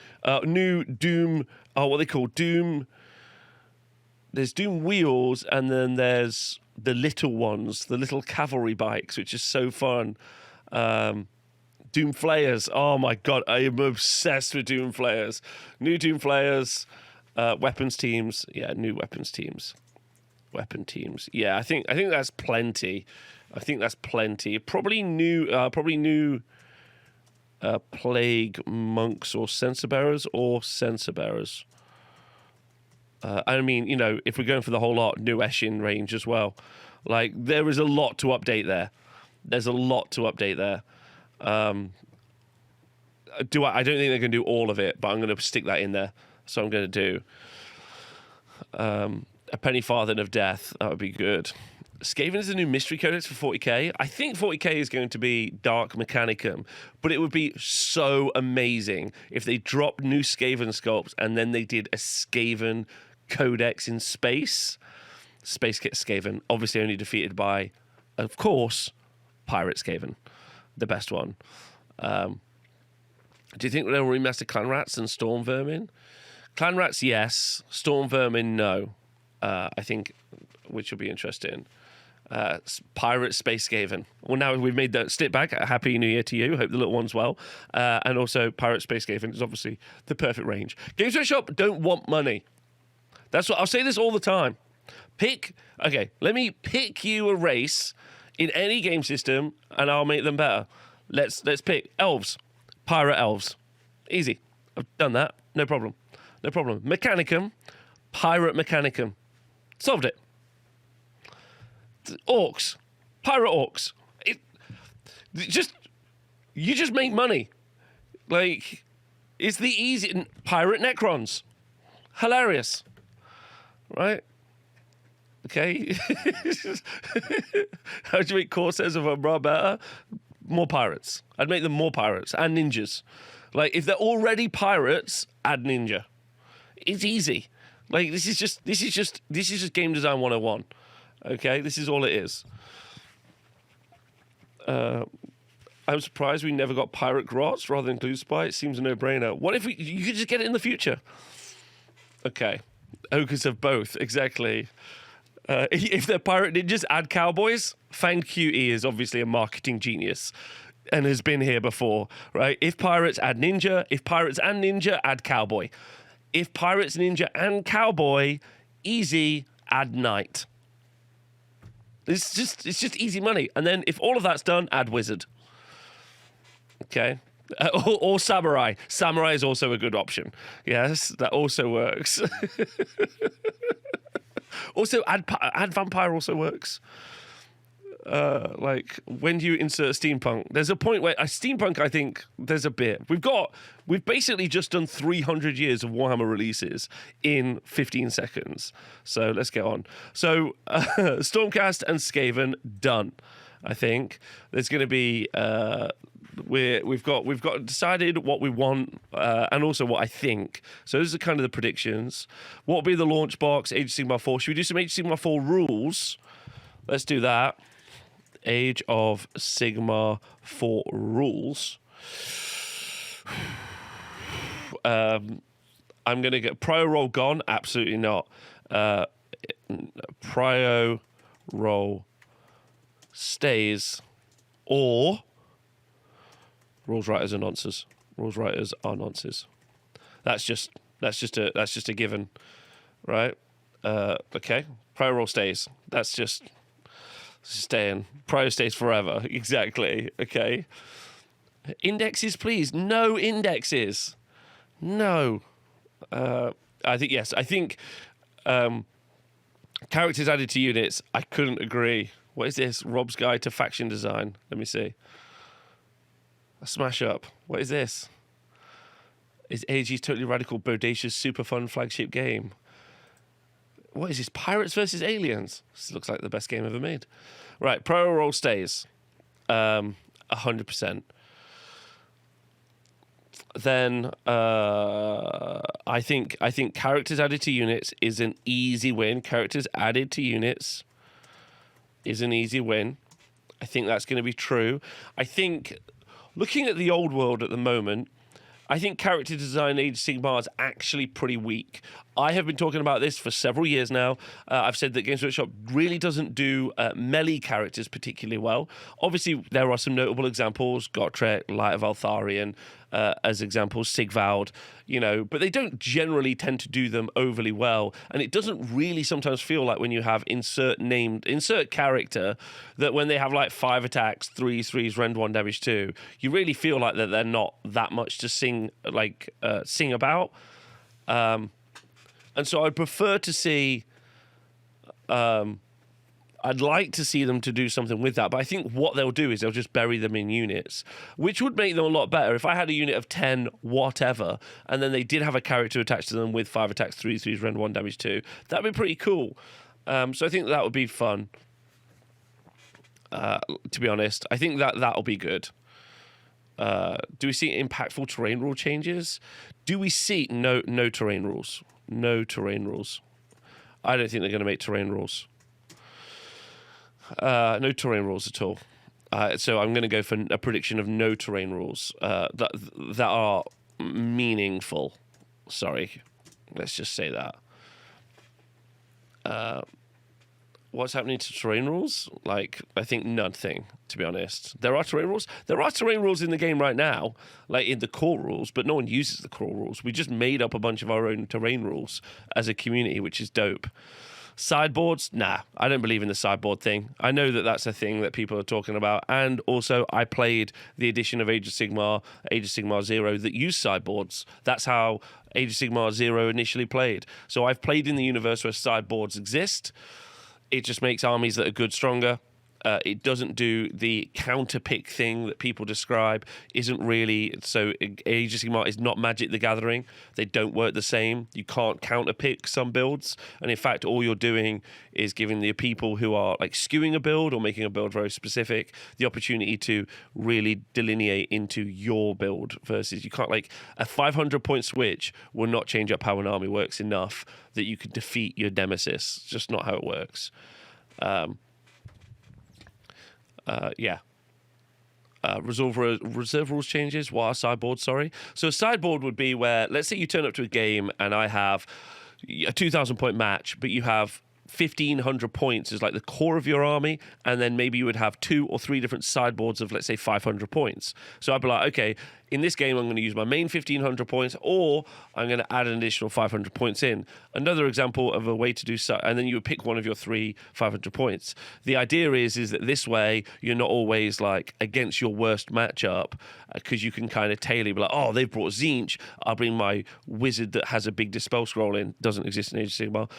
New Doom... Oh, what they call Doom... There's Doom Wheels, and then there's the little ones, the little cavalry bikes, which is so fun. Doom Flayers. Oh, my God. I am obsessed with Doom Flayers. New Doom Flayers. Weapons teams. Yeah, new weapons teams. Weapon teams. Yeah, I think that's plenty. Probably new plague monks or censer bearers I mean, you know, if we're going for the whole lot, new Eshin range as well. Like, there is a lot to update there. I don't think they're going to do all of it, but I'm going to stick that in there. So I'm going to do a Penny Farthing of Death. That would be good. Skaven is a new mystery codex for 40k. I think 40k is going to be Dark Mechanicum, but it would be so amazing if they dropped new Skaven sculpts and then they did a Skaven codex in space. Space Kit Skaven, obviously only defeated by, of course, Pirate Skaven, the best one. Do you think they'll remaster Clan Rats and Storm Vermin? Clan Rats, yes. Storm Vermin, no. I think, which will be interesting. Pirate Space Skaven. Well, now we've made the step back. Happy New Year to you. Hope the little one's well. And also, Pirate Space Skaven is obviously the perfect range. Games Workshop don't want money. That's what I'll say this all the time. Let me pick you a race in any game system, and I'll make them better. Let's pick elves, pirate elves. Easy. I've done that. No problem. Mechanicum, pirate Mechanicum. Solved it. Orcs, pirate orcs. You just make money. Like, it's the easy pirate Necrons. Hilarious. Right? Okay. How do you make Corsairs of Umbra better? More pirates. I'd make them more pirates and ninjas. Like, if they're already pirates, add ninja. It's easy. Like, this is just game design 101. Okay, this is all it is. I'm surprised we never got pirate grots rather than glue spy. It seems a no-brainer. What if you could just get it in the future? Okay, ogres have both, exactly. If they're pirate ninjas, add cowboys. Fang QE is obviously a marketing genius and has been here before, right? If pirates, add ninja. If pirates and ninja, add cowboy. If pirates, ninja, and cowboy, easy, add knight. It's just easy money. And then if all of that's done, add wizard. Okay. Or samurai. Samurai is also a good option. Yes, that also works. Also, add vampire also works. Like, when do you insert steampunk? There's a point where steampunk, I think there's a bit. We've basically just done 300 years of Warhammer releases in 15 seconds. So let's get on. So Stormcast and Skaven done. I think there's going to be we've got decided what we want and also what I think. So those are kind of the predictions. What will be the launch box? Age of Sigmar 4. Should we do some Age of Sigmar 4 rules? Let's do that. Age of Sigmar 4 rules. I'm going to get Prio Roll gone. Absolutely not. Prio Roll stays, or rules writers are nonces. Rules writers are nonces. That's just a given, right? Okay. Prio Roll stays. That's just staying. Prio stays forever. Exactly. Okay. Indexes, please. No indexes. No. I think yes. I think characters added to units. I couldn't agree. What is this? Rob's Guide to Faction Design. Let me see. A smash up. What is this? Is AG's Totally Radical, Bodacious, super fun flagship game. What is this? Pirates versus Aliens. This looks like the best game ever made. Right, Pro Roll stays. 100%. Then I think characters added to units is an easy win. Characters added to units is an easy win. I think that's going to be true. I think, looking at the old world at the moment, I think character design Age of Sigmar is actually pretty weak. I have been talking about this for several years now. I've said that Games Workshop really doesn't do melee characters particularly well. Obviously, there are some notable examples, Gotrek, Light of Altharion, as examples, Sigvald, but they don't generally tend to do them overly well. And it doesn't really sometimes feel like when you have insert character, that when they have like 5 attacks, 3s, rend 1, damage 2, you really feel like that they're not that much to sing about. And so I'd prefer to see, I'd like to see them to do something with that. But I think what they'll do is they'll just bury them in units, which would make them a lot better. If I had a unit of 10, whatever, and then they did have a character attached to them with 5 attacks, 3s, rend 1, damage 2, that'd be pretty cool. So I think that would be fun. To be honest, I think that'll be good. Do we see impactful terrain rule changes? Do we see no terrain rules? No terrain rules. I don't think they're going to make terrain rules. No terrain rules at all. So I'm going to go for a prediction of no terrain rules that are meaningful. Sorry, let's just say that. What's happening to terrain rules? Like, I think nothing, to be honest. There are terrain rules. There are terrain rules in the game right now, like in the core rules, but no one uses the core rules. We just made up a bunch of our own terrain rules as a community, which is dope. Sideboards? Nah, I don't believe in the sideboard thing. I know that that's a thing that people are talking about. And also, I played the edition of Age of Sigmar 0 that used sideboards. That's how Age of Sigmar 0 initially played. So I've played in the universe where sideboards exist. It just makes armies that are good stronger. It doesn't do the counter pick thing that people describe. Isn't really so. Age of Sigmar is not Magic the Gathering. They don't work the same. You can't counter pick some builds, and in fact, all you're doing is giving the people who are like skewing a build or making a build very specific the opportunity to really delineate into your build. Versus you can't, like, a 500 point switch will not change up how an army works enough that you can defeat your nemesis. It's just not how it works. Reserve rules changes. What are sideboards? Sorry. So a sideboard would be where, let's say you turn up to a game and I have a 2,000 point match, but you have 1,500 points as like the core of your army, and then maybe you would have 2 or 3 different sideboards of, let's say, 500 points. So I'd be like, okay, in this game I'm going to use my main 1,500 points, or I'm going to add an additional 500 points in. Another example of a way to do so, and then you would pick one of your 3 500 points. The idea is that this way you're not always like against your worst matchup, because you can kind of tailor, be like, oh, they've brought Zinch, I'll bring my wizard that has a big dispel scroll in. Doesn't exist in Age of Sigmar,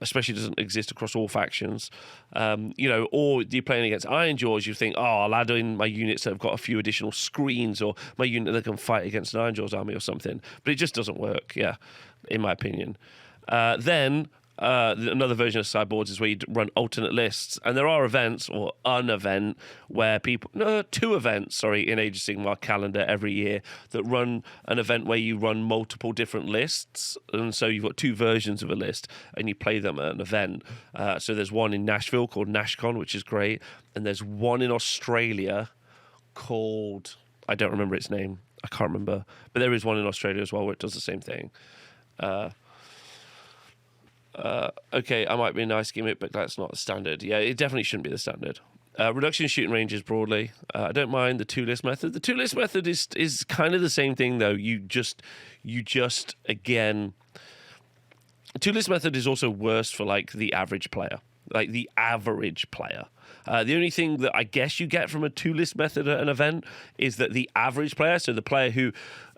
especially doesn't exist across all factions. Or you're playing against Iron Jaws, you think, oh, I'll add in my units that have got a few additional screens, or my unit that can fight against an Iron Jaws army or something. But it just doesn't work, in my opinion. Then another version of sideboards is where you run alternate lists, and there are events or an event where two events in Age of Sigmar calendar every year that run an event where you run multiple different lists, and so you've got 2 versions of a list and you play them at an event. So there's one in Nashville called NashCon, which is great, and there's one in Australia called, I don't remember its name, I can't remember, but there is one in Australia as well where it does the same thing. Okay, I might be a nice gimmick, but that's not the standard. Yeah, it definitely shouldn't be the standard. Reduction in shooting ranges broadly. I don't mind the 2-list method. The 2-list method is kind of the same thing, though. You just again, 2-list method is also worse for like the average player. Like the average player. The only thing that I guess you get from a 2-list method at an event is that the average player, so the player who,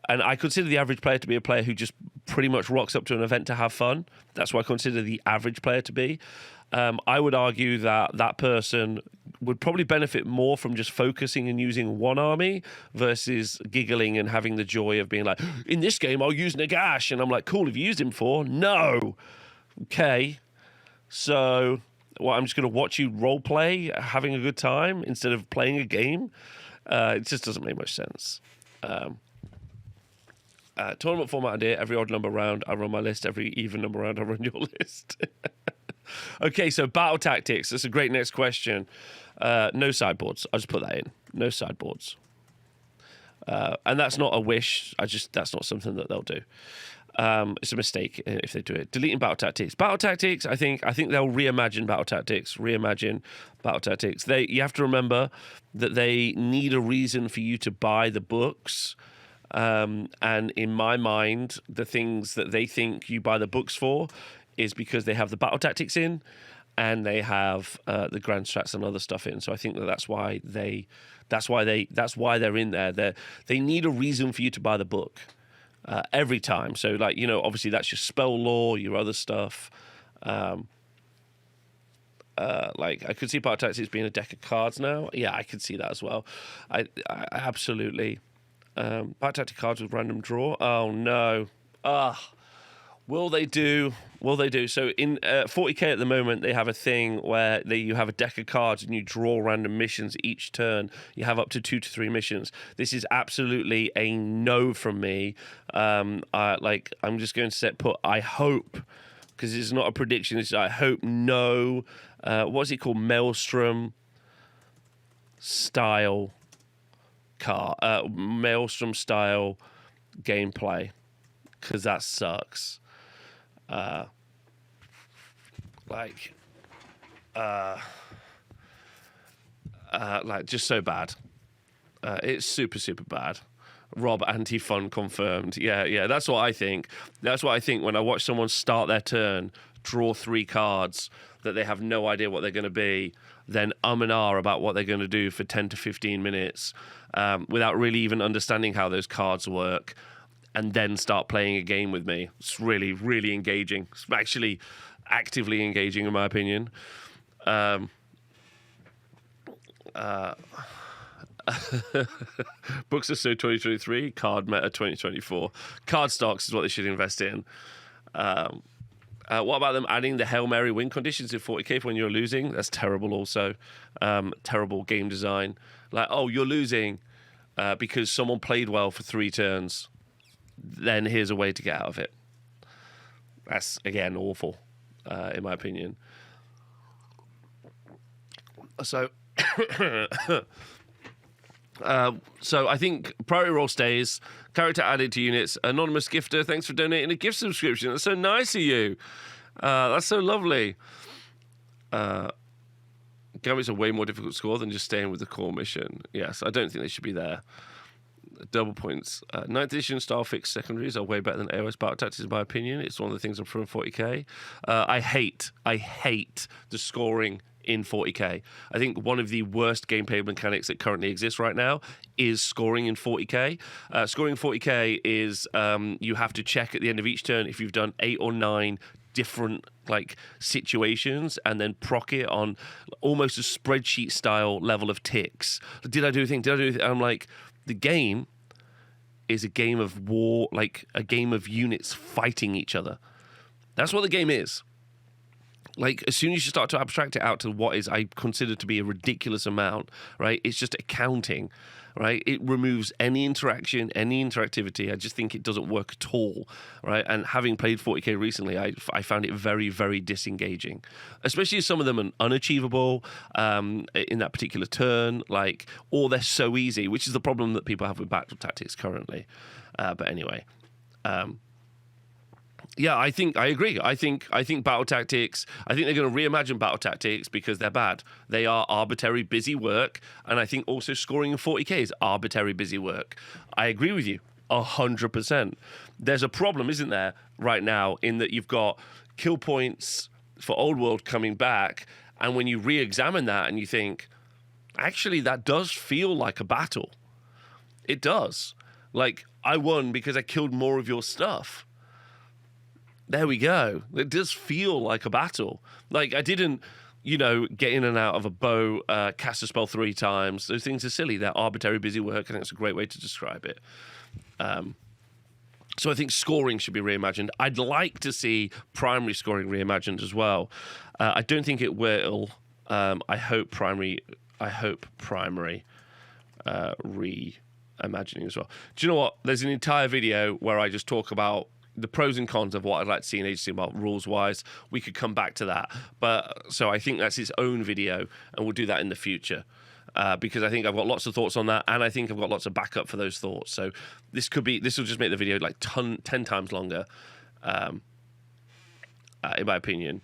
and I consider the average player to be a player who just pretty much rocks up to an event to have fun. That's what I consider the average player to be. I would argue that that person would probably benefit more from just focusing and using one army versus giggling and having the joy of being like, in this game, I'll use Nagash. And I'm like, cool, have you used him for? No. Okay. So, I'm just going to watch you role play, having a good time instead of playing a game. It just doesn't make much sense. Tournament format idea: every odd number round, I run my list. Every even number round, I run your list. Okay, so battle tactics. That's a great next question. No sideboards. I'll just put that in. No sideboards. And that's not a wish. That's not something that they'll do. It's a mistake if they do it. Deleting battle tactics. Battle tactics, I think they'll reimagine battle tactics. You have to remember that they need a reason for you to buy the books. And in my mind, the things that they think you buy the books for is because they have the battle tactics in, and they have the grand strats and other stuff in. So I think that's why they're in there. They need a reason for you to buy the book every time. So obviously that's your spell lore, your other stuff. I could see battle tactics being a deck of cards now. Yeah, I could see that as well. I absolutely. Battle tactic cards with random draw. Oh no. Will they do? So in 40k at the moment, they have a thing where you have a deck of cards and you draw random missions each turn. You have up to 2 to 3 missions. This is absolutely a no from me. I'm just going to put. I hope, because it's not a prediction. I hope no. What's it called? Maelstrom style Maelstrom style gameplay, because that sucks. Just so bad. It's super, super bad. Rob anti-fun confirmed. Yeah, that's what I think. That's what I think when I watch someone start their turn, draw 3 cards that they have no idea what they're going to be, then and ah about what they're going to do for 10 to 15 minutes without really even understanding how those cards work, and then start playing a game with me. It's really, really engaging. It's actually actively engaging, in my opinion. Books are so 2023, card meta 2024. Card stocks is what they should invest in. What about them adding the Hail Mary win conditions in 40k for when you're losing? That's terrible also. Terrible game design. Like, oh, you're losing because someone played well for 3 turns. Then here's a way to get out of it. That's, again, awful, in my opinion. So... So I think priority roll stays. Character added to units. Anonymous gifter, thanks for donating a gift subscription. That's so nice of you. That's so lovely. Gambit's a way more difficult score than just staying with the core mission. Yes, I don't think they should be there. Double points. 9th edition style fixed secondaries are way better than AOS battle tactics, in my opinion. It's one of the things I'm from 40k. I hate the scoring in 40k. I think one of the worst gameplay mechanics that currently exists right now is scoring in 40k. Scoring in 40k is you have to check at the end of each turn if you've done 8 or 9 different like situations and then proc it on almost a spreadsheet style level of ticks. Did I do a thing? Did I do a thing? I'm like, the game is a game of war, like a game of units fighting each other. That's what the game is. Like, as soon as you start to abstract it out to what is I consider to be a ridiculous amount, right? It's just accounting, right? It removes any interaction, any interactivity. I just think it doesn't work at all, right? And having played 40k recently, I found it very, very disengaging, especially as some of them are unachievable in that particular turn, like, or they're so easy, which is the problem that people have with battle tactics currently. But anyway, yeah, I agree. I think battle tactics, I think they're going to reimagine battle tactics because they're bad. They are arbitrary, busy work. And I think also scoring in 40k is arbitrary, busy work. I agree with you 100%. There's a problem, isn't there, right now, in that you've got kill points for Old World coming back. And when you re-examine that and you think, actually, that does feel like a battle. It does. Like, I won because I killed more of your stuff. There we go. It does feel like a battle. Like, I didn't, get in and out of a bow, cast a spell 3 times. Those things are silly. They're arbitrary, busy work. I think it's a great way to describe it. So I think scoring should be reimagined. I'd like to see primary scoring reimagined as well. I don't think it will. I hope primary reimagining as well. Do you know what? There's an entire video where I just talk about the pros and cons of what I'd like to see in Age of Sigmar rules-wise. We could come back to that. But so I think that's its own video, and we'll do that in the future. Because I think I've got lots of thoughts on that, and I think I've got lots of backup for those thoughts. So this will just make the video like 10 times longer, in my opinion.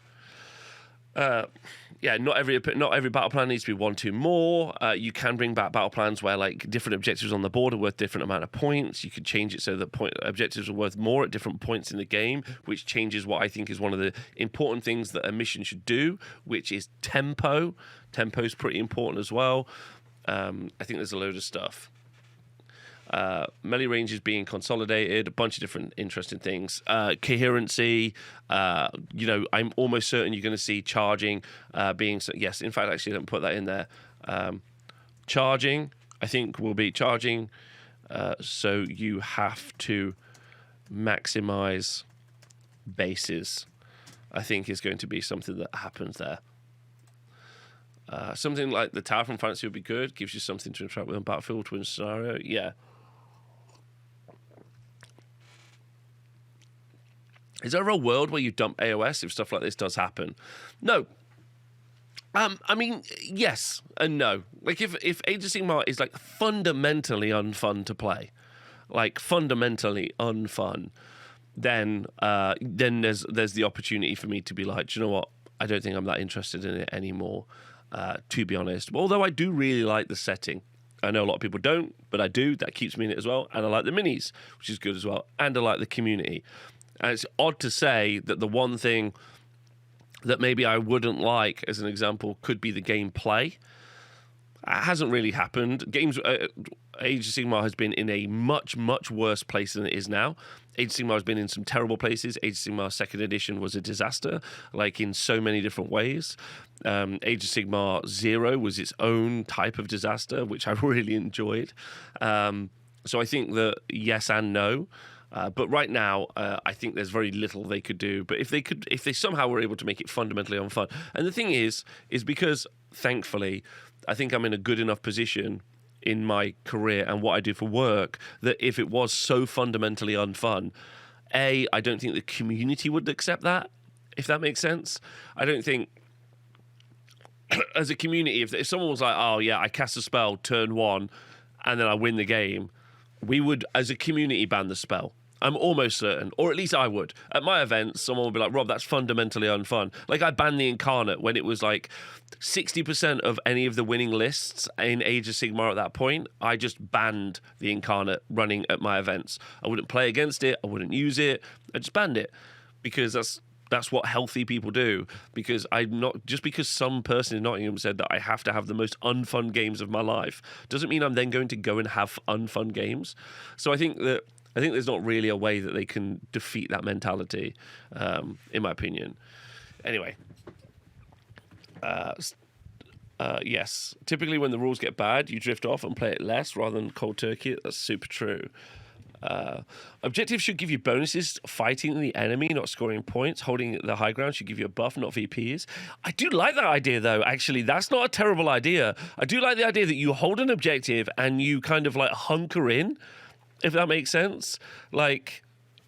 Yeah, not every battle plan needs to be 1-2 more. You can bring back battle plans where like different objectives on the board are worth different amount of points. You could change it so that objectives are worth more at different points in the game, which changes what I think is one of the important things that a mission should do, which is tempo. Tempo is pretty important as well. I think there's a load of stuff. Melee ranges being consolidated, a bunch of different interesting things. Coherency, I'm almost certain you're going to see charging being... Yes, in fact, actually, let me put that in there. Charging, I think, will be charging. So you have to maximize bases, I think is going to be something that happens there. Something like the Tower from Fantasy would be good. Gives you something to interact with on Battlefield to win scenario. Yeah. Is there a world where you dump AOS if stuff like this does happen? No. I mean, yes and no. Like, if Age of Sigmar is, like, fundamentally unfun to play, like, fundamentally unfun, then there's the opportunity for me to be like, do you know what? I don't think I'm that interested in it anymore, to be honest. Although I do really like the setting. I know a lot of people don't, but I do. That keeps me in it as well. And I like the minis, which is good as well. And I like the community. And it's odd to say that the one thing that maybe I wouldn't like, as an example, could be the gameplay. It hasn't really happened. Age of Sigmar has been in a much, much worse place than it is now. Age of Sigmar has been in some terrible places. Age of Sigmar 2nd edition was a disaster, like in so many different ways. Age of Sigmar 0 was its own type of disaster, which I really enjoyed. So I think that yes and no. But right now, I think there's very little they could do. But if they somehow were able to make it fundamentally unfun, and the thing is because thankfully, I think I'm in a good enough position in my career and what I do for work that if it was so fundamentally unfun, I don't think the community would accept that. If that makes sense, I don't think as a community, if someone was like, oh yeah, I cast a spell turn 1, and then I win the game, we would, as a community, ban the spell. I'm almost certain, or at least I would. At my events, someone would be like, Rob, that's fundamentally unfun. Like, I banned the Incarnate when it was like 60% of any of the winning lists in Age of Sigmar at that point. I just banned the Incarnate running at my events. I wouldn't play against it. I wouldn't use it. I just banned it because that's what healthy people do. Because I'm not, just because some person in Nottingham said that I have to have the most unfun games of my life doesn't mean I'm then going to go and have unfun games. So I think there's not really a way that they can defeat that mentality, in my opinion. Anyway, yes. Typically, when the rules get bad, you drift off and play it less rather than cold turkey it. That's super true. Objectives should give you bonuses fighting the enemy, not scoring points. Holding the high ground should give you a buff, not VPs. I do like that idea, though. Actually, that's not a terrible idea. I do like the idea that you hold an objective and you kind of like hunker in, if that makes sense. Like,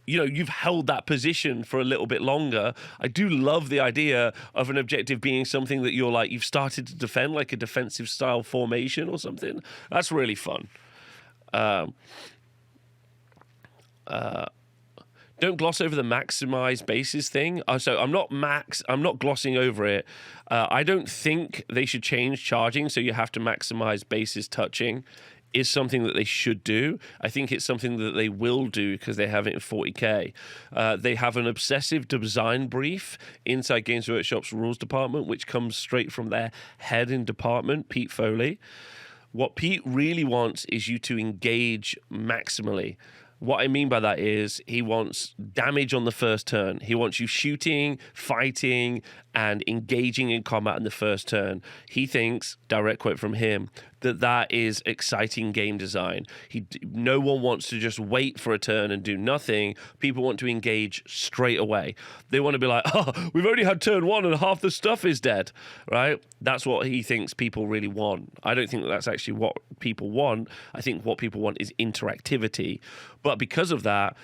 you know, you've held that position for a little bit longer. I do love the idea of an objective being something that you're like, you've started to defend, like a defensive style formation or something. That's really fun. Don't gloss over the maximize bases thing. So I'm not glossing over it. I don't think they should change charging so you have to maximize bases touching. Is something that they should do. I think it's something that they will do because they have it in 40k. They have an obsessive design brief inside Games Workshop's rules department, which comes straight from their head in department, Pete Foley. What Pete really wants is you to engage maximally. What I mean by that is he wants damage on the first turn. He wants you shooting, fighting, and engaging in combat in the first turn. He thinks, direct quote from him, that is exciting game design. No one wants to just wait for a turn and do nothing. People want to engage straight away. They want to be like, oh, we've only had turn 1 and half the stuff is dead, right? That's what he thinks people really want. I don't think that's actually what people want. I think what people want is interactivity. But because of that,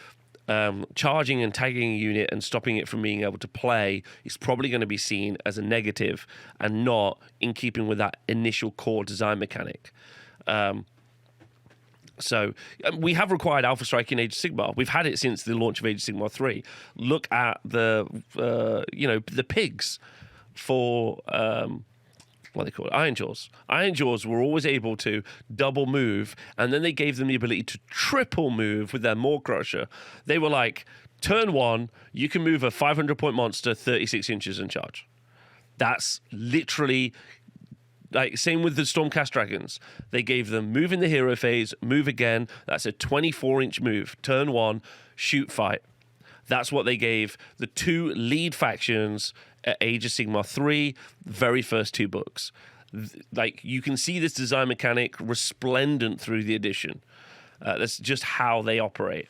charging and tagging a unit and stopping it from being able to play is probably going to be seen as a negative and not in keeping with that initial core design mechanic. So we have required Alpha Strike in Age of Sigmar. We've had it since the launch of Age of Sigmar 3. Look at the pigs for what they call it, Iron Jaws. Iron Jaws were always able to double move, and then they gave them the ability to triple move with their Maw Crusher. They were like, turn 1, you can move a 500-point monster 36 inches and charge. That's literally, like, same with the Stormcast Dragons. They gave them move in the hero phase, move again. That's a 24-inch move. Turn 1, shoot, fight. That's what they gave the 2 lead factions at Age of Sigmar 3, very first 2 books. Like, you can see this design mechanic resplendent through the edition. That's just how they operate,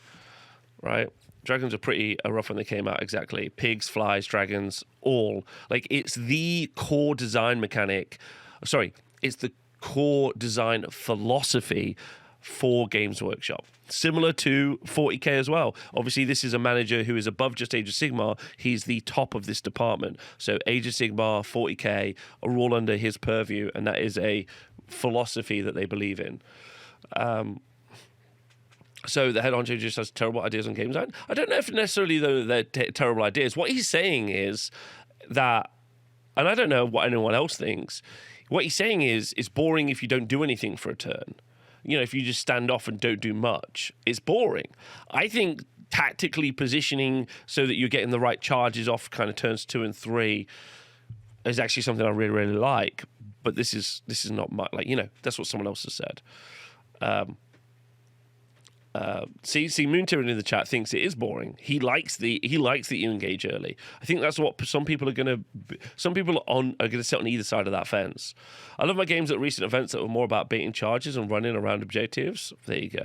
right? Dragons are pretty rough when they came out, exactly. Pigs, flies, dragons, all. Like, it's the core design mechanic. Sorry, it's the core design philosophy for Games Workshop. Similar to 40k as well. Obviously, this is a manager who is above just Age of Sigmar. He's the top of this department. So Age of Sigmar, 40k are all under his purview, and that is a philosophy that they believe in. So the head honcho just has terrible ideas on game design. I don't know if necessarily though they're terrible ideas. What he's saying is that, and I don't know what anyone else thinks, what he's saying is it's boring if you don't do anything for a turn. You know, if you just stand off and don't do much, it's boring. I think tactically positioning so that you're getting the right charges off kind of turns 2 and 3 is actually something I really, really like. But this is not my, like, you know, that's what someone else has said. See, Moon Tyrann in the chat thinks it is boring. He likes that you engage early. I think that's what some people are going to sit on either side of that fence. I love my games at recent events that were more about baiting charges and running around objectives. There you go.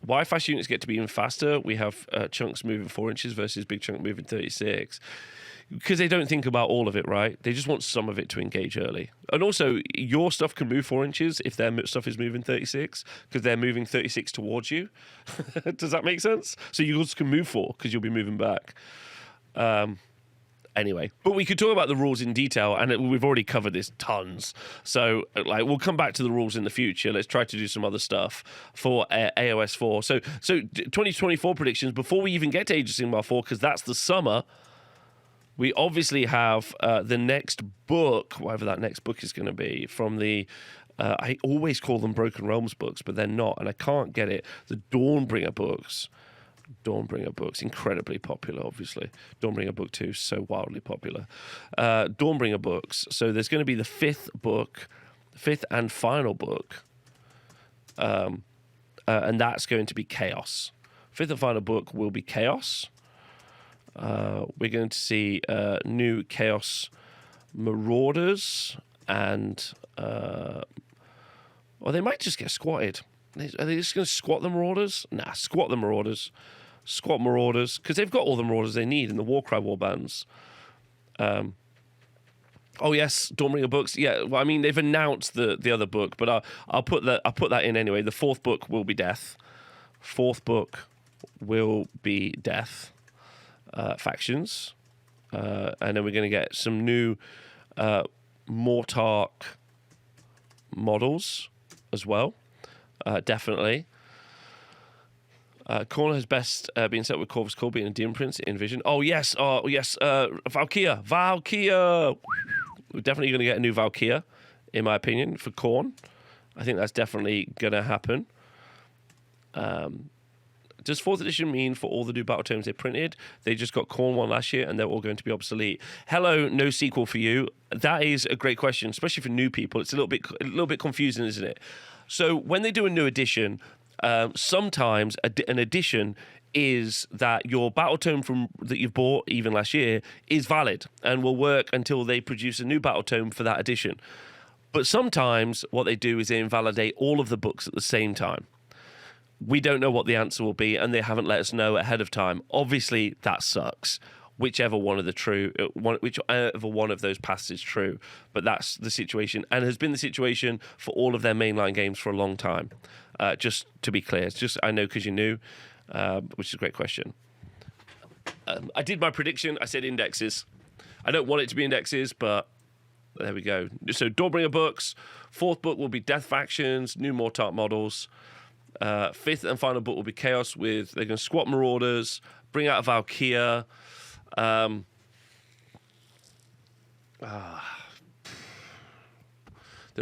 Why fast units get to be even faster? We have chunks moving 4 inches versus big chunk moving 36. Because they don't think about all of it, right? They just want some of it to engage early. And also, your stuff can move 4 inches if their stuff is moving 36, because they're moving 36 towards you. Does that make sense? So yours can move 4, because you'll be moving back. Anyway, but we could talk about the rules in detail, and we've already covered this tons. So, we'll come back to the rules in the future. Let's try to do some other stuff for AOS 4. So 2024 predictions, before we even get to Age of Sigmar 4, because that's the summer, we obviously have the next book, whatever that next book is going to be, from the, I always call them Broken Realms books, but they're not, and I can't get it. The Dawnbringer books. Dawnbringer books, incredibly popular, obviously. Dawnbringer book 2, so wildly popular. Dawnbringer books. So there's going to be the fifth and final book, and that's going to be Chaos. Fifth and final book will be Chaos. We're going to see new Chaos Marauders, and they might just get squatted. Are they just going to squat the Marauders? Nah, squat the Marauders. Squat Marauders, because they've got all the Marauders they need in the Warcry warbands. Oh yes, Dawnbringer books. Yeah, well, I mean they've announced the other book, but I'll put that in anyway. The fourth book will be Death. Factions, and then we're going to get some new Mortarch models as well. Definitely. Corner has best been set with Corvus Core being a Demon Prince in Vision. Oh yes, Valkyria. We're definitely going to get a new Valkyria, in my opinion, for Khorne. I think that's definitely going to happen. Does 4th edition mean for all the new battle tomes they printed, they just got Khorne 1 last year and they're all going to be obsolete? Hello, no sequel for you. That is a great question, especially for new people. It's a little bit confusing, isn't it? So when they do a new edition, sometimes an edition is that your battle tome that you've bought even last year is valid and will work until they produce a new battle tome for that edition. But sometimes what they do is they invalidate all of the books at the same time. We don't know what the answer will be, and they haven't let us know ahead of time. Obviously, that sucks. Whichever one of those paths is true, but that's the situation, and has been the situation for all of their mainline games for a long time. Just to be clear, it's just I know because you're new, which is a great question. I did my prediction. I said indexes. I don't want it to be indexes, but there we go. So Dawnbringer books. 4th book will be Death Factions, new Mortarch models. 5th and final book will be Chaos they're going to squat Marauders, bring out a Valkyria. They'll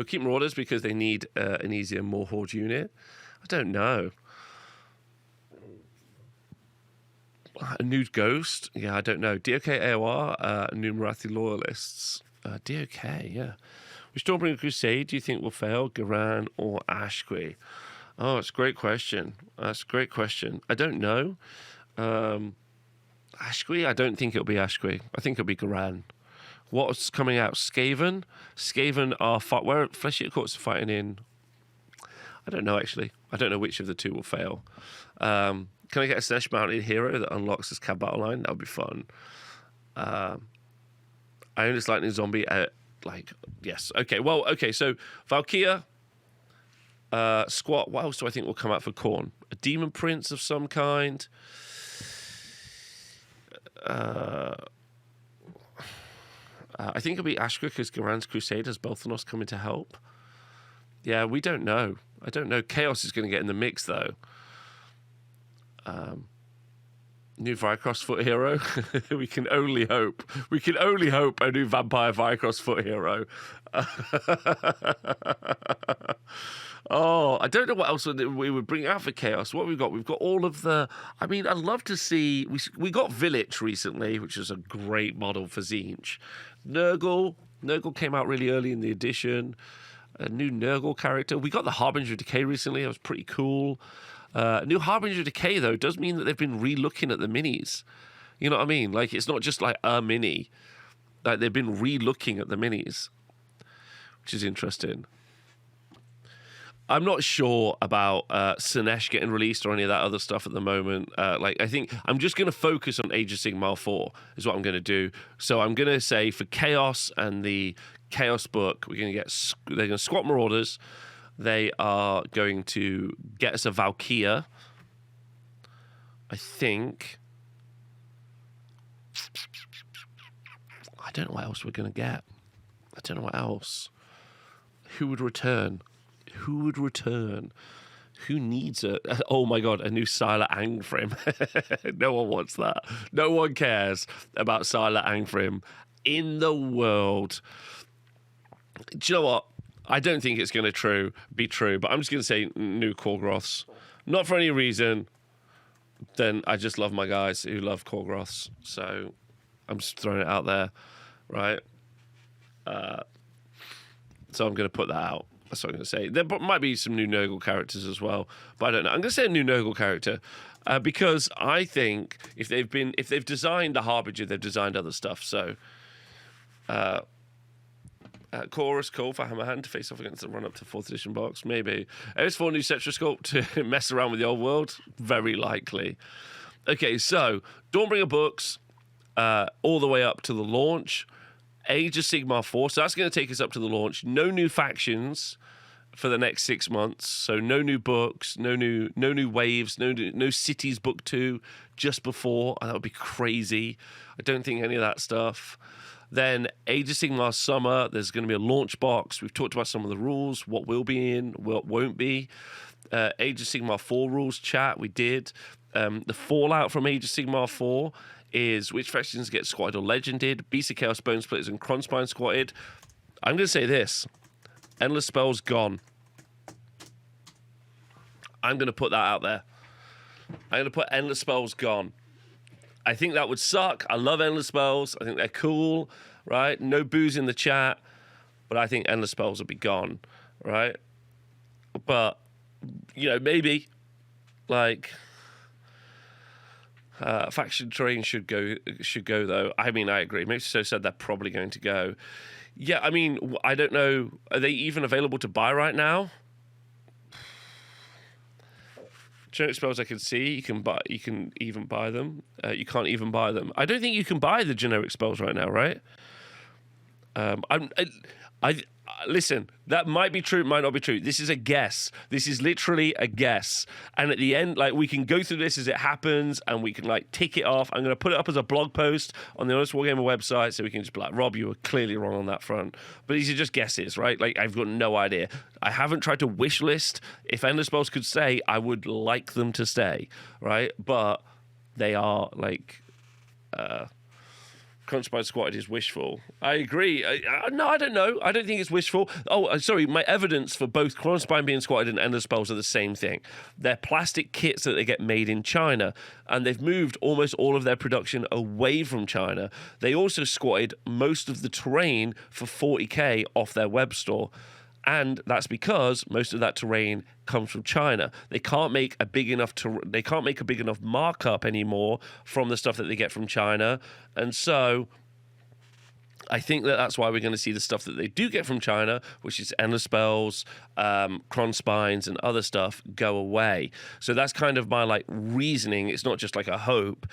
keep Marauders because they need an easier, more horde unit. I don't know. A new Ghost? Yeah, I don't know. DOK AOR, new Marathi Loyalists. DOK, yeah. Which Dawnbringer Crusade do you think will fail, Garan or Ashqui? Oh, it's a great question. That's a great question. I don't know. Ashqui? I don't think it'll be Ashqui. I think it'll be Garan. What's coming out? Skaven? Skaven are where Flesh Eater Courts are fighting in. I don't know, actually. I don't know which of the two will fail. Can I get a Slash Mounted Hero that unlocks this Cab Battle Line? That would be fun. I own this Lightning Zombie. Yes. Okay, so Valkyria. Squat. What else do I think will come out for Khorne? A Demon Prince of some kind. I think it'll be Ashka because Garan's Crusaders, Belthanos coming to help. Yeah, we don't know. I don't know. Chaos is going to get in the mix though. New Vycross foot hero. We can only hope. We can only hope a new Vampire Vycross foot hero. Oh, I don't know what else we would bring out for Chaos. What we've got? We've got all of the... I mean, I'd love to see... We got Village recently, which is a great model for Tzeentch. Nurgle came out really early in the edition. a new Nurgle character. We got the Harbinger of Decay recently. That was pretty cool. New Harbinger of Decay, though, does mean that they've been re-looking at the minis. You know what I mean? Like, it's not just like a mini. Like, they've been re-looking at the minis, which is interesting. I'm not sure about Sinesh getting released or any of that other stuff at the moment. I think I'm just going to focus on Age of Sigmar 4 is what I'm going to do. So I'm going to say for Chaos and the Chaos book, they're going to squat Marauders. They are going to get us a Valkyria. I think. I don't know what else we're going to get. I don't know what else. Who would return? Who needs a... Oh, my God, a new Sylar Angfrim. No one wants that. No one cares about Sylar Angfrim in the world. Do you know what? I don't think it's going to be true, but I'm just going to say new Korgoths. Not for any reason. Then I just love my guys who love Korgoths. So I'm just throwing it out there, right? So I'm going to put that out. That's what I'm going to say. There might be some new Nurgle characters as well, but I don't know. I'm going to say a new Nurgle character because I think if they've designed the Harbinger, they've designed other stuff. So, Chorus, cool for Hammerhand to face off against the run-up to 4th edition box, maybe. AS4 new Cetra Sculpt to mess around with the old world, very likely. Okay, so Dawnbringer books all the way up to the launch. Age of Sigmar 4, so that's going to take us up to the launch. No new factions for the next 6 months, so no new books, no new waves, no cities book 2 just before. That would be crazy. I don't think any of that stuff. Then Age of Sigmar Summer, there's going to be a launch box. We've talked about some of the rules, what will be in, what won't be. Age of Sigmar 4 rules chat, we did. The fallout from Age of Sigmar 4 is which factions get squatted or legended, Beast of Chaos, Bone Splitters, and Kronspine squatted. I'm going to say this. Endless Spells gone. I'm going to put that out there. I'm going to put Endless Spells gone. I think that would suck. I love Endless Spells. I think they're cool, right? No booze in the chat, but I think Endless Spells will be gone, right? But, maybe, like... faction terrain should go though. I mean, I agree. Maybe so said they're probably going to go. Yeah, I mean, I don't know. Are they even available to buy right now? Generic spells I can see. You can buy. You can even buy them. You can't even buy them. I don't think you can buy the generic spells right now, right? Listen, that might be true, might not be true. This is a guess. This is literally a guess. And at the end, we can go through this as it happens and we can, tick it off. I'm going to put it up as a blog post on the Honest Wargamer website so we can just be like, Rob, you were clearly wrong on that front. But these are just guesses, right? I've got no idea. I haven't tried to wish list. If Endless Spells could stay, I would like them to stay, right? But they are, Crunchbite squatted is wishful. I agree. No, I don't know. I don't think it's wishful. Oh, sorry. My evidence for both Crunchbite being squatted and Endless Spells are the same thing. They're plastic kits that they get made in China, and they've moved almost all of their production away from China. They also squatted most of the terrain for 40k off their web store. And that's because most of that terrain comes from China. They can't make a big enough markup anymore from the stuff that they get from China. And so I think that's why we're going to see the stuff that they do get from China, which is Endless Spells, Cron Spines, and other stuff, go away. So that's kind of my reasoning. It's not just a hope.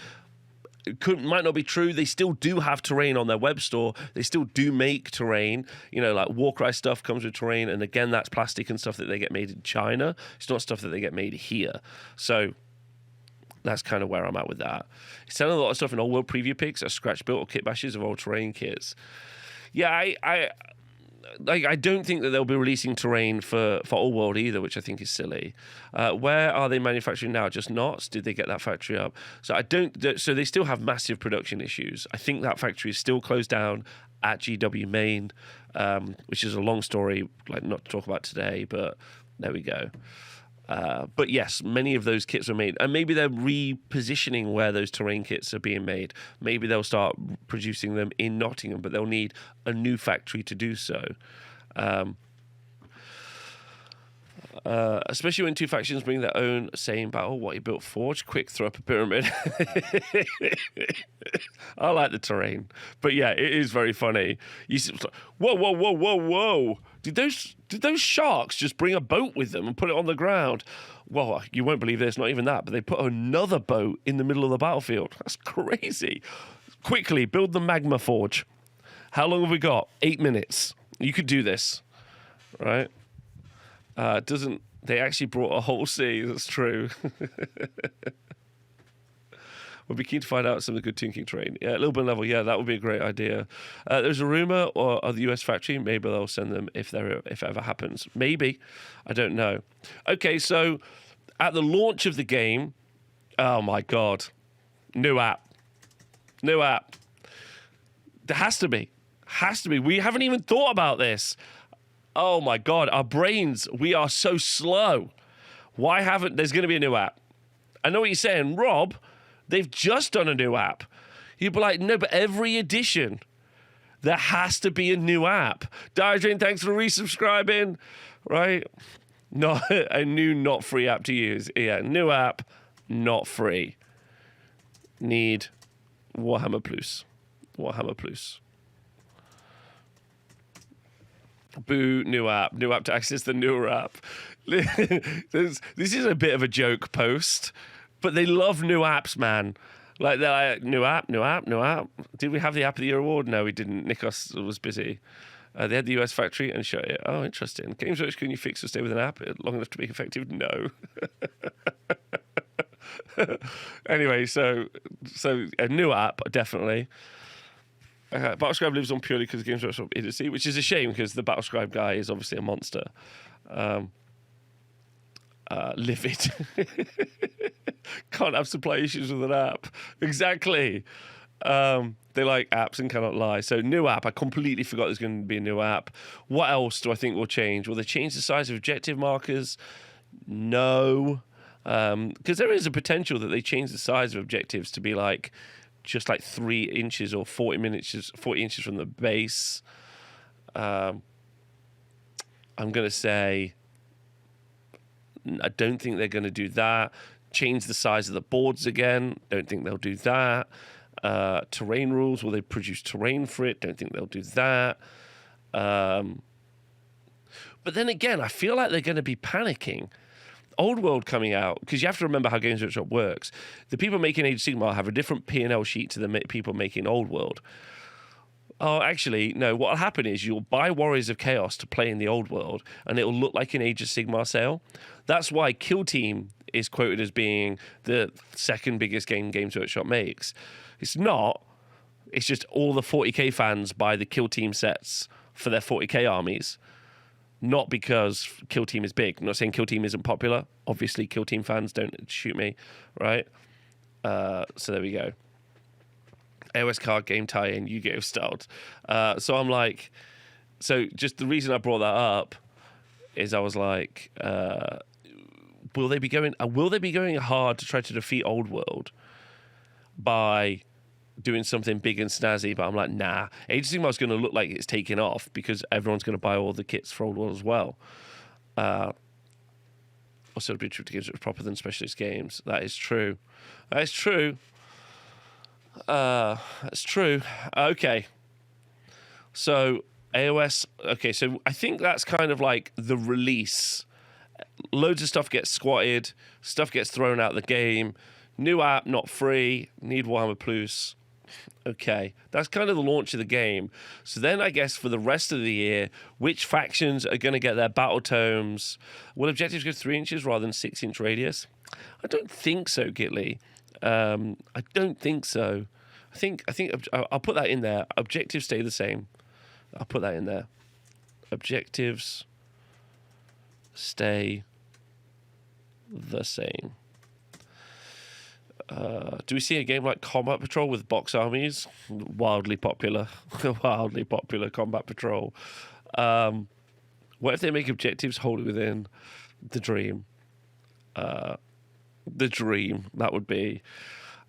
Might not be true. They still do have terrain on their web store. They still do make terrain. Warcry stuff comes with terrain, and again, that's plastic and stuff that they get made in China. It's not stuff that they get made here. So that's kind of where I'm at with that. It's selling a lot of stuff in old world preview picks as scratch built or kit bashes of old terrain kits. Yeah, I don't think that they'll be releasing terrain for Old World either, which I think is silly. Where are they manufacturing now? Just Knots? Did they get that factory up? So So they still have massive production issues. I think that factory is still closed down at GW Main, which is a long story, not to talk about today. But there we go. But yes, many of those kits were made, and maybe they're repositioning where those terrain kits are being made. Maybe they'll start producing them in Nottingham, but they'll need a new factory to do so. Especially when two factions bring their own same battle. What you built, forge, quick throw up a pyramid. I like the terrain, but yeah, it is very funny. You see, whoa, whoa, whoa, whoa, whoa! Did those sharks just bring a boat with them and put it on the ground? Well, you won't believe this. Not even that, but they put another boat in the middle of the battlefield. That's crazy. Quickly build the magma forge. How long have we got? 8 minutes. You could do this, right? They actually brought a whole sea. That's true. We'll be keen to find out some of the good tinking terrain. Yeah, a little bit level. Yeah, that would be a great idea. There's a rumor of the US factory. Maybe they'll send them if it ever happens. Maybe. I don't know. Okay, so at the launch of the game, oh my God, new app. New app. There has to be. Has to be. We haven't even thought about this. Oh my God, our brains, we are so slow. Why haven't, there's going to be a new app. I know what you're saying, Rob, they've just done a new app. You'd be like, no, but every edition, there has to be a new app. Diadrain, thanks for resubscribing, right? No, a new not free app to use. Yeah, new app, not free. Need Warhammer Plus. Warhammer Plus. Boo, new app to access the newer app. This is a bit of a joke post, but they love new apps, man. Like, they're like, new app. Did we have the App of the Year award? No, we didn't. Nikos was busy. They had the US factory and showed it. Oh, interesting. Games which can you fix or stay with an app long enough to be effective? No. Anyway, so a new app, definitely. Battlescribe lives on purely because the Games Workshop idiocy, which is a shame because the Battlescribe guy is obviously a monster. Livid. Can't have supply issues with an app. Exactly. They like apps and cannot lie. So new app. I completely forgot there's going to be a new app. What else do I think will change? Will they change the size of objective markers? No. Because there is a potential that they change the size of objectives to be like just like 3 inches or 40 inches from the base. I'm going to say I don't think they're going to do that. Change the size of the boards again. Don't think they'll do that. Terrain rules, will they produce terrain for it? Don't think they'll do that. But then again, I feel like they're going to be panicking. Old World coming out, because you have to remember how Games Workshop works. The people making Age of Sigmar have a different P&L sheet to the people making Old World. Oh, actually, no. What will happen is you'll buy Warriors of Chaos to play in the Old World, and it will look like an Age of Sigmar sale. That's why Kill Team is quoted as being the second biggest game Games Workshop makes. It's not. It's just all the 40k fans buy the Kill Team sets for their 40k armies. Not because Kill Team is big. I'm not saying Kill Team isn't popular. Obviously, Kill Team fans don't shoot me, right? So there we go. AOS card game tie-in, Yu-Gi-Oh! Styled. So I'm like, so just the reason I brought that up is I was like, will they be going hard to try to defeat Old World by doing something big and snazzy? But I'm like, nah. Age of Sigmar is going to look like it's taking off because everyone's going to buy all the kits for Old World as well. Also, a big trip to games that are proper than specialist games. That is true. That's true. Okay. So AOS. Okay, so I think that's kind of like the release. Loads of stuff gets squatted. Stuff gets thrown out of the game. New app, not free. Need Warhammer Plus. Okay, that's kind of the launch of the game. So then I guess for the rest of the year, which factions are going to get their battle tomes? Will objectives go 3 inches rather than 6-inch radius? I don't think so, Gitley. I don't think so. I think I'll put that in there. Objectives stay the same. I'll put that in there. Objectives stay the same. Do we see a game like Combat Patrol with box armies? Wildly popular. Wildly popular Combat Patrol. What if they make objectives wholly within the dream? The dream, that would be.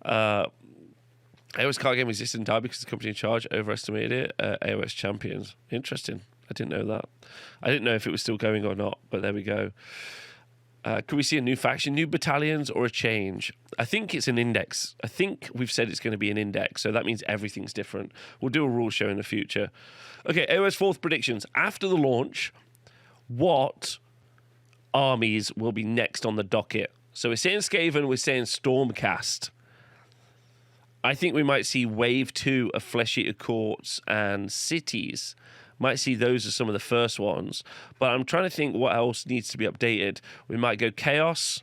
AOS card game existed and died because the company in charge overestimated it. AOS Champions. Interesting. I didn't know that. I didn't know if it was still going or not, but there we go. Could we see a new faction, new battalions, or a change? I think it's an index. I think we've said it's going to be an index, so that means everything's different. We'll do a rule show in the future. Okay, AOS 4th predictions. After the launch, what armies will be next on the docket? So we're saying Skaven, we're saying Stormcast. I think we might see Wave 2 of Flesh Eater Courts and Cities. Might see those as some of the first ones. But I'm trying to think what else needs to be updated. We might go Chaos.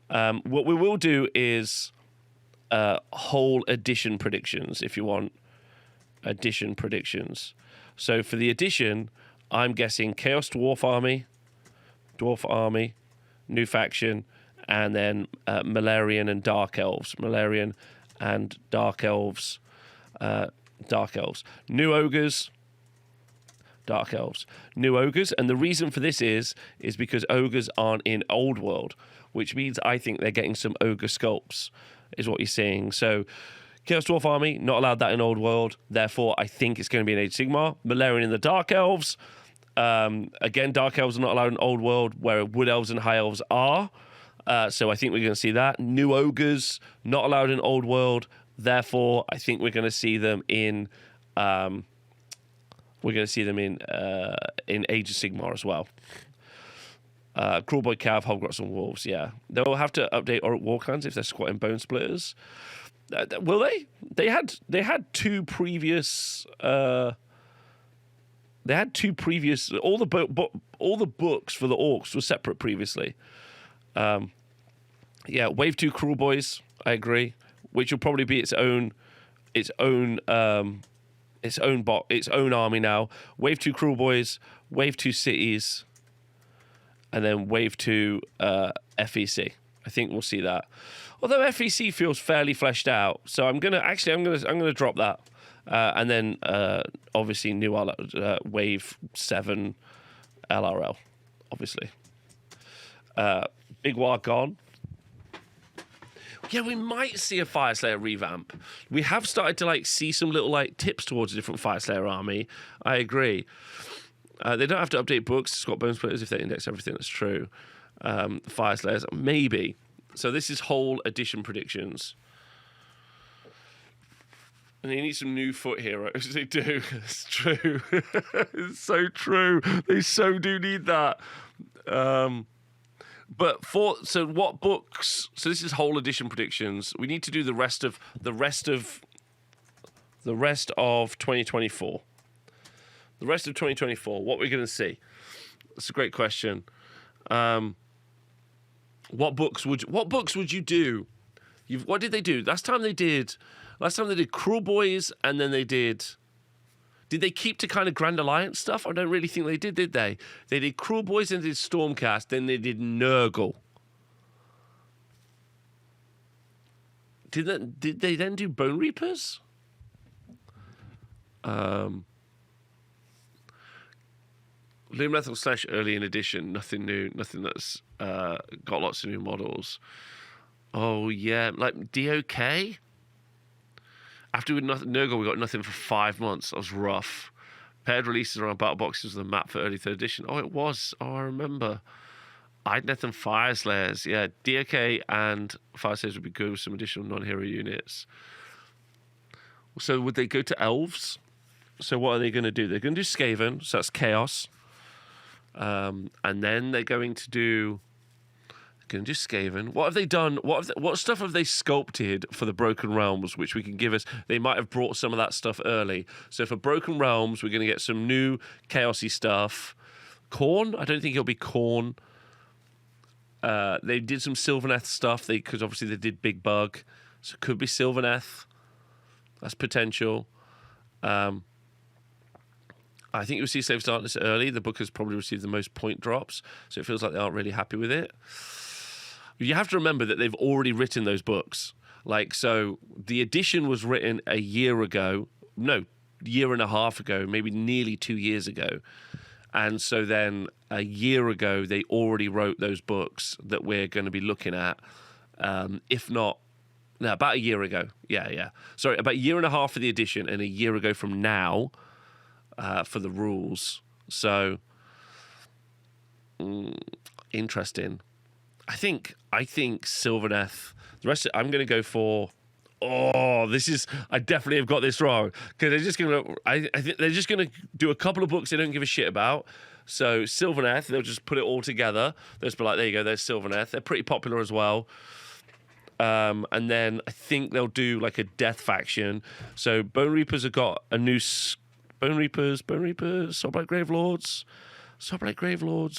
What we will do is whole edition predictions, if you want. Edition predictions. So for the edition, I'm guessing Chaos Dwarf Army, new faction, and then Malarian and Dark Elves. Malarian and Dark Elves. New Ogres. Dark Elves. New Ogres. And the reason for this is because Ogres aren't in Old World, which means I think they're getting some Ogre sculpts, is what you're seeing. So Chaos Dwarf Army, not allowed that in Old World. Therefore, I think it's going to be an Age of Sigmar. Malarian and the Dark Elves. Again, Dark Elves are not allowed in Old World, where Wood Elves and High Elves are. So I think we're going to see that. New Ogres, not allowed in Old World. Therefore, I think we're going to see them in... Age of Sigmar as well. Crawlboy Cav, Hoggrots and Wolves, yeah. They'll have to update Auric Warclans if they're squatting Bone Splitters. Will they? They had two previous... All the books for the Orcs were separate previously. Wave 2 Cruel Boys, I agree, which will probably be its own army now. Wave 2 Cruel Boys, Wave 2 Cities, and then Wave 2 FEC. I think we'll see that. Although FEC feels fairly fleshed out, so I'm gonna drop that. And then obviously new Wave 7 LRL, obviously. Big War gone. Yeah, we might see a Fireslayer revamp. We have started to see some little tips towards a different Fireslayer army. I agree. They don't have to update books to squat Bone Splitters if they index everything that's true. Fireslayers, maybe. So this is whole edition predictions. And they need some new foot heroes. They do. It's true. It's so true. They so do need that. What books? So this is whole edition predictions. We need to do the rest of 2024. The rest of 2024. What we're going to see? That's a great question. What books would you do? What did they do? Last time they did Cruel Boys, and then they did. Did they keep to kind of Grand Alliance stuff? I don't really think they did they? They did Cruel Boys and they did Stormcast, then they did Nurgle. Did they then do Bone Reapers? Lumenethal / early in edition, nothing new, nothing that's got lots of new models. Oh yeah, like DOK? After Nurgle, we got nothing for 5 months. That was rough. Paired releases around battle boxes with a map for early 3rd edition. Oh, it was. Oh, I remember. Idneth and Fireslayers. Yeah, DOK and Fireslayers would be good with some additional non-hero units. So would they go to Elves? So what are they going to do? They're going to do Skaven, so that's Chaos. And then they're going to do Skaven. What have they done? What stuff have they sculpted for the Broken Realms, which we can give us? They might have brought some of that stuff early. So for Broken Realms, we're going to get some new chaosy stuff. Khorne? I don't think it'll be Khorne. They did some Sylvaneth stuff because obviously they did Big Bug. So it could be Sylvaneth. That's potential. I think you'll see Slave Darkness early. The book has probably received the most point drops, so it feels like they aren't really happy with it. You have to remember that they've already written those books. So the edition was written a year ago. No, year and a half ago, maybe nearly 2 years ago. And so then a year ago, they already wrote those books that we're going to be looking at. If not, no, about a year ago. Yeah. Sorry, about a year and a half for the edition and a year ago from now for the rules. So, interesting. I think Sylvaneth. The rest I'm going to go for. Oh, this is. I definitely have got this wrong because they're just going to. I think they're just going to do a couple of books they don't give a shit about. So Sylvaneth, they'll just put it all together. They'll just be like, there you go, there's Sylvaneth. They're pretty popular as well. And then I think they'll do like a death faction. So Bone Reapers have got a new Bone Reapers, Soulblight Gravelords,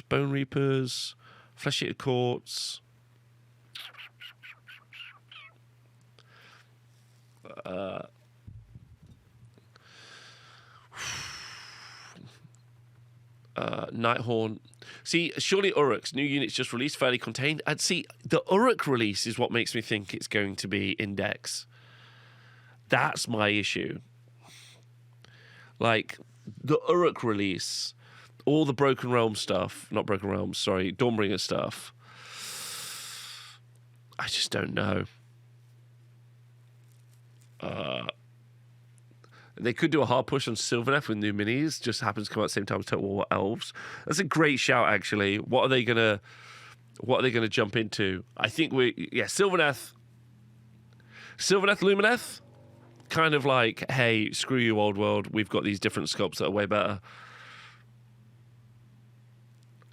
Bone Reapers, Flesh Eater Courts. Nighthorn. See, surely Uruk's new units just released fairly contained. And see, the Uruk release is what makes me think it's going to be Index. That's my issue. Like, the Uruk release, all the Broken Realms stuff, not Broken Realms, sorry, Dawnbringer stuff, I just don't know. They could do a hard push on Sylvaneth with new minis. Just happens to come out at the same time as Total War Elves. That's a great shout, actually. What are they gonna jump into? I think Sylvaneth, Lumineth. Kind of like, hey, screw you, old world. We've got these different sculpts that are way better.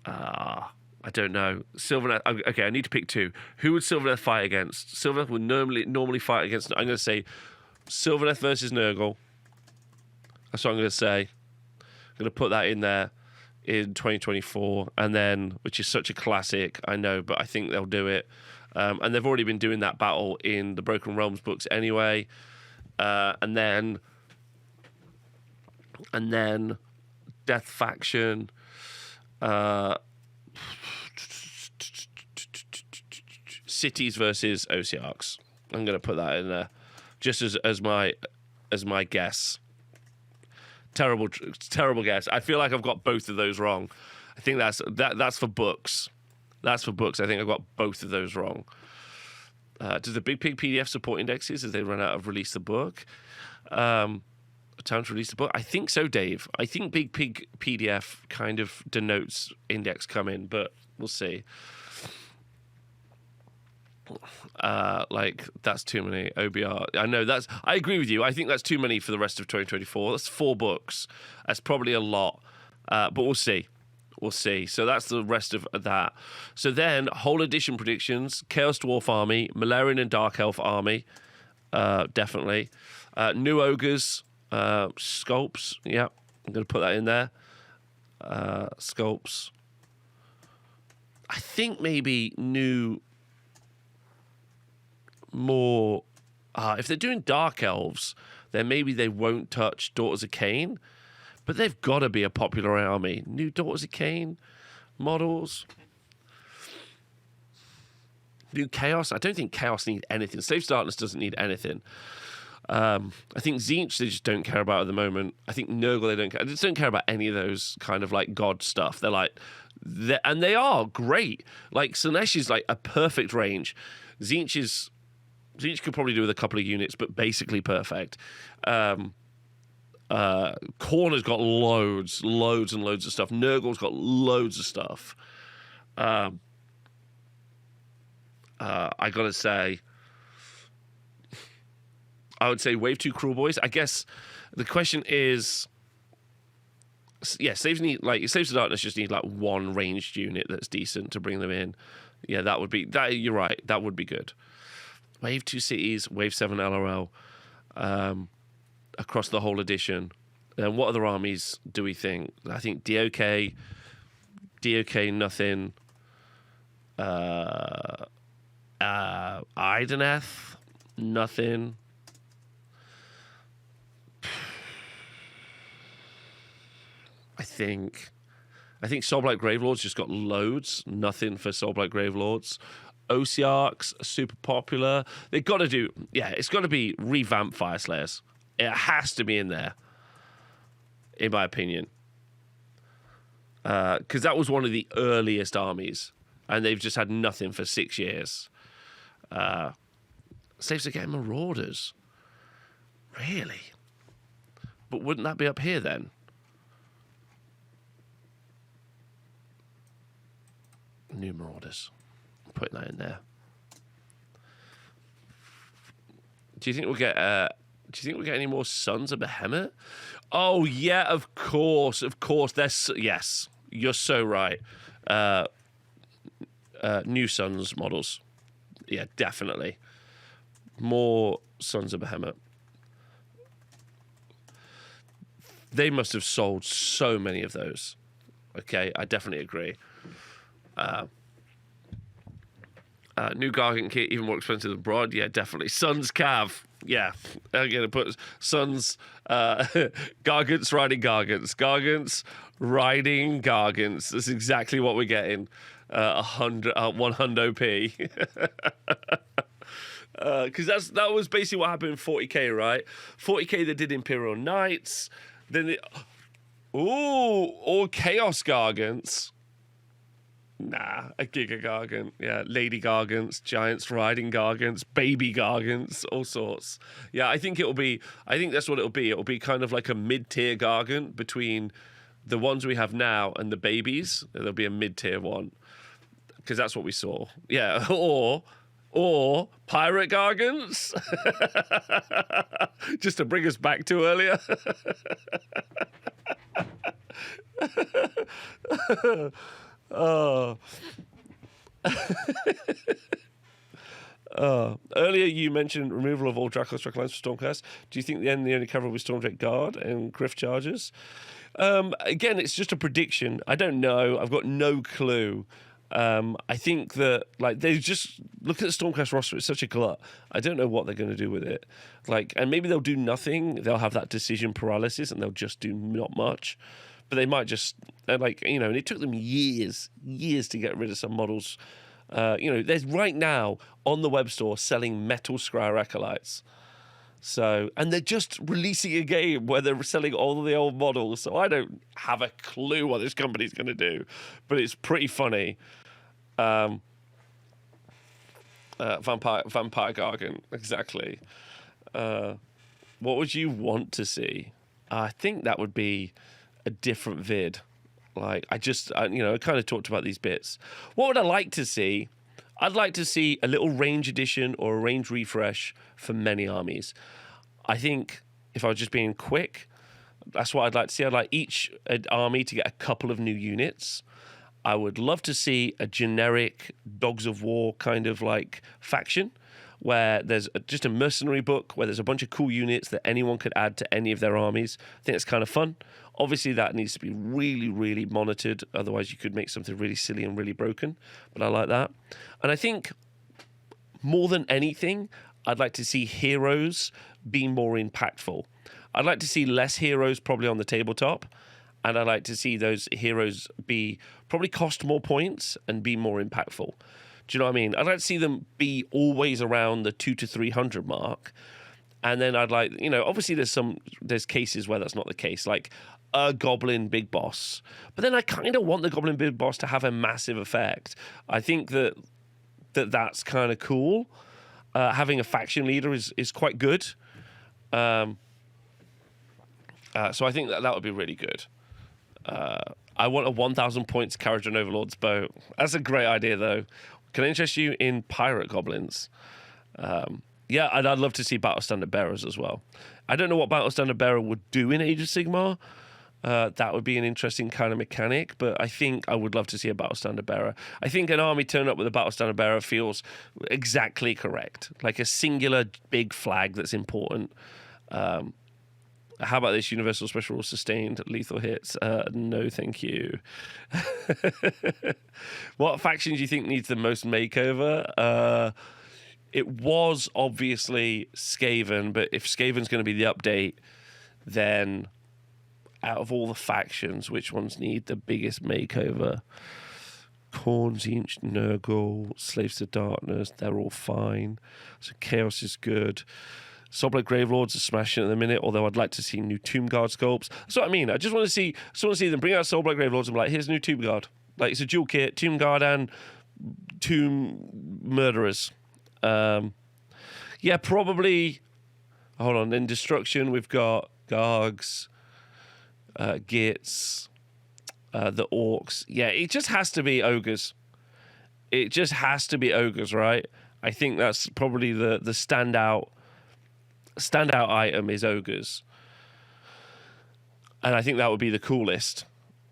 I don't know. Sylvaneth. Okay, I need to pick two. Who would Sylvaneth fight against? Sylvaneth would normally fight against. I'm going to say Sylvaneth versus Nurgle. That's what I'm going to say. I'm going to put that in there in 2024, and then, which is such a classic, I know, but I think they'll do it. And they've already been doing that battle in the Broken Realms books anyway. And then Death Faction. Cities versus Osiarchs. I'm going to put that in there, just as my guess. Terrible guess. I feel like I've got both of those wrong. I think that's for books. That's for books. I think I've got both of those wrong. Does the Big Pig PDF support indexes as they run out of release the book? Time to release the book? I think so, Dave. I think Big Pig PDF kind of denotes index coming, but we'll see. Like, that's too many OBR. I know I agree with you. I think that's too many for the rest of 2024. That's 4 books. That's probably a lot. But we'll see. We'll see. So that's the rest of that. So then, whole edition predictions: Chaos Dwarf Army, Malarian and Dark Elf Army, definitely. New Ogres, Sculpts. Yeah, I'm going to put that in there. Sculpts. I think maybe new. More. If they're doing Dark Elves, then maybe they won't touch Daughters of Cain. But they've got to be a popular army. New Daughters of Cain models. New Chaos. I don't think Chaos needs anything. Slaves to Darkness doesn't need anything. I think Tzeentch they just don't care about at the moment. I think Nurgle they don't care. They just don't care about any of those kind of like god stuff. They're like, and they are great. Like Slaanesh is like a perfect range. Tzeentch could probably do with a couple of units, but basically perfect. Khorne has got loads and loads of stuff. Nurgle's got loads of stuff. I gotta say, I would say Wave 2 Cruel Boys. I guess the question is, yeah, Slaves to Darkness just need like one ranged unit that's decent to bring them in. Yeah, that would be that. You're right. That would be good. Wave 2 cities, Wave 7 LRL, across the whole edition. And what other armies do we think? I think DOK, nothing. Ideneth, nothing. I think Soulblight Gravelords just got loads. Nothing for Soulblight Gravelords. Osiarchs, super popular. They've got to do, it's got to be revamped Fyreslayers. It has to be in there, in my opinion. Because that was one of the earliest armies, and they've just had nothing for 6 years. Slaves are getting Marauders. Really? But wouldn't that be up here then? New Marauders. Putting that in there. Do you think we'll get? Do you think we'll get any more Sons of Behemoth? Oh yeah, of course. There's yes. You're so right. New Sons models. Yeah, definitely. More Sons of Behemoth. They must have sold so many of those. Okay, I definitely agree. New Gargant kit, even more expensive than Broad. Yeah, definitely. Sons Cav. Yeah. I'm going to put Sons, Gargants riding Gargants. Gargants riding Gargants. That's exactly what we're getting. 100 P. Because that was basically what happened in 40k, right? 40k they did Imperial Knights. Then all Chaos Gargants. Nah, a Giga Gargant. Yeah, Lady Gargants, Giants riding Gargants, Baby Gargants, all sorts. Yeah, I think that's what it'll be. It'll be kind of like a mid-tier Gargant between the ones we have now and the babies. There'll be a mid-tier one. Because that's what we saw. Yeah, or Pirate Gargants. Just to bring us back to earlier. Earlier you mentioned removal of all Dracula struck lines for Stormcast. Do you think the only cover will be Stormdrake Guard and Griff Chargers? Again, it's just a prediction. I don't know. I've got no clue. I think that they just look at the Stormcast roster. It's such a glut. I don't know what they're going to do with it. And maybe they'll do nothing. They'll have that decision paralysis, and they'll just do not much. But they might just and it took them years to get rid of some models. There's right now on the web store selling metal Scryer Acolytes. So, and they're just releasing a game where they're selling all of the old models. So I don't have a clue what this company's going to do, but it's pretty funny. Vampire Gargant, exactly. What would you want to see? I think that would be a different vid. I kind of talked about these bits. What would I like to see? I'd like to see a little range edition or a range refresh for many armies. I think if I was just being quick, that's what I'd like to see. I'd like each army to get a couple of new units. I would love to see a generic Dogs of War kind of faction where there's just a mercenary book where there's a bunch of cool units that anyone could add to any of their armies. I think it's kind of fun. Obviously, that needs to be really, really monitored. Otherwise, you could make something really silly and really broken. But I like that. And I think more than anything, I'd like to see heroes be more impactful. I'd like to see less heroes probably on the tabletop. And I'd like to see those heroes probably cost more points and be more impactful. Do you know what I mean? I'd like to see them be always around the 200 to 300 mark. And then I'd like, obviously there's cases where that's not the case, like a Goblin Big Boss. But then I kind of want the Goblin Big Boss to have a massive effect. I think that's kind of cool. Having a faction leader is quite good. So I think that would be really good. I want a 1,000 points Kharadron Overlord's bow. That's a great idea, though. Can I interest you in Pirate Goblins? Yeah, I'd love to see Battle Standard Bearers as well. I don't know what Battle Standard Bearer would do in Age of Sigmar. That would be an interesting kind of mechanic, but I think I would love to see a Battle Standard Bearer. I think an army turn up with a Battle Standard Bearer feels exactly correct, like a singular big flag that's important. How about this Universal Special Rules Sustained Lethal Hits? No, thank you. What faction do you think needs the most makeover? It was obviously Skaven, but if Skaven's going to be the update, then out of all the factions, which ones need the biggest makeover? Khorne, Tzeentch, Nurgle, Slaves to Darkness, they're all fine. So Chaos is good. Soulblight Gravelords are smashing at the minute, although I'd like to see new Tomb Guard sculpts. That's what I mean. I just want to see them bring out Soulblight Gravelords and be like, here's a new Tomb Guard. It's a dual kit, Tomb Guard and Tomb Murderers. Yeah, probably. Hold on. In Destruction, we've got Gargs, Gits, the Orcs. Yeah, it just has to be Ogres. It just has to be ogres, right? I think that's probably the standout item is ogres. And I think that would be the coolest.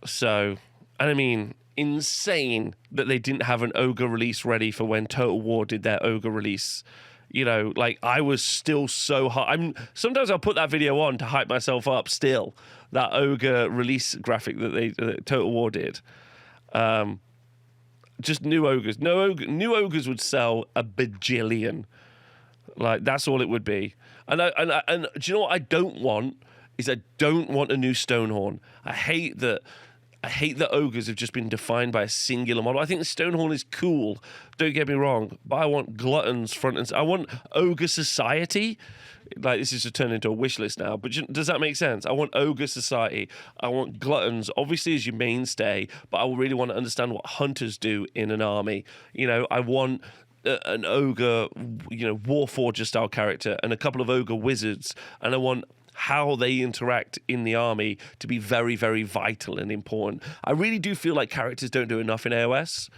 So, and I mean, insane that they didn't have an ogre release ready for when Total War did their ogre release. You know, like I was still so hot. Sometimes I'll put that video on to hype myself up still. That ogre release graphic that Total War did. Just new ogres. New ogres would sell a bajillion. Like that's all it would be. And do you know what I don't want? I don't want a new Stonehorn. I hate that ogres have just been defined by a singular model. I think the Stonehorn is cool. Don't get me wrong, but I want gluttons front and I want ogre society. Like this is to turn into a wish list now, but does that make sense? I want ogre society. I want gluttons, obviously as your mainstay, but I really want to understand what hunters do in an army. You know, I want an ogre, Warforger style character and a couple of ogre wizards, and I want how they interact in the army to be very, very vital and important. I really do feel like characters don't do enough in AOS.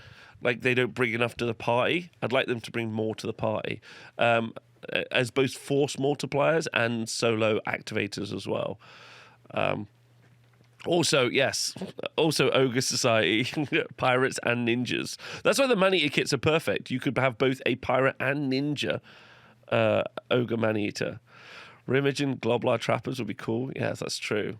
Like they don't bring enough to the party. I'd like them to bring more to the party. As both force multipliers and solo activators as well. Also Ogre Society, pirates and ninjas. That's why the man-eater kits are perfect. You could have both a pirate and ninja ogre man-eater. Rimaging Globlar Trappers would be cool. Yes, that's true.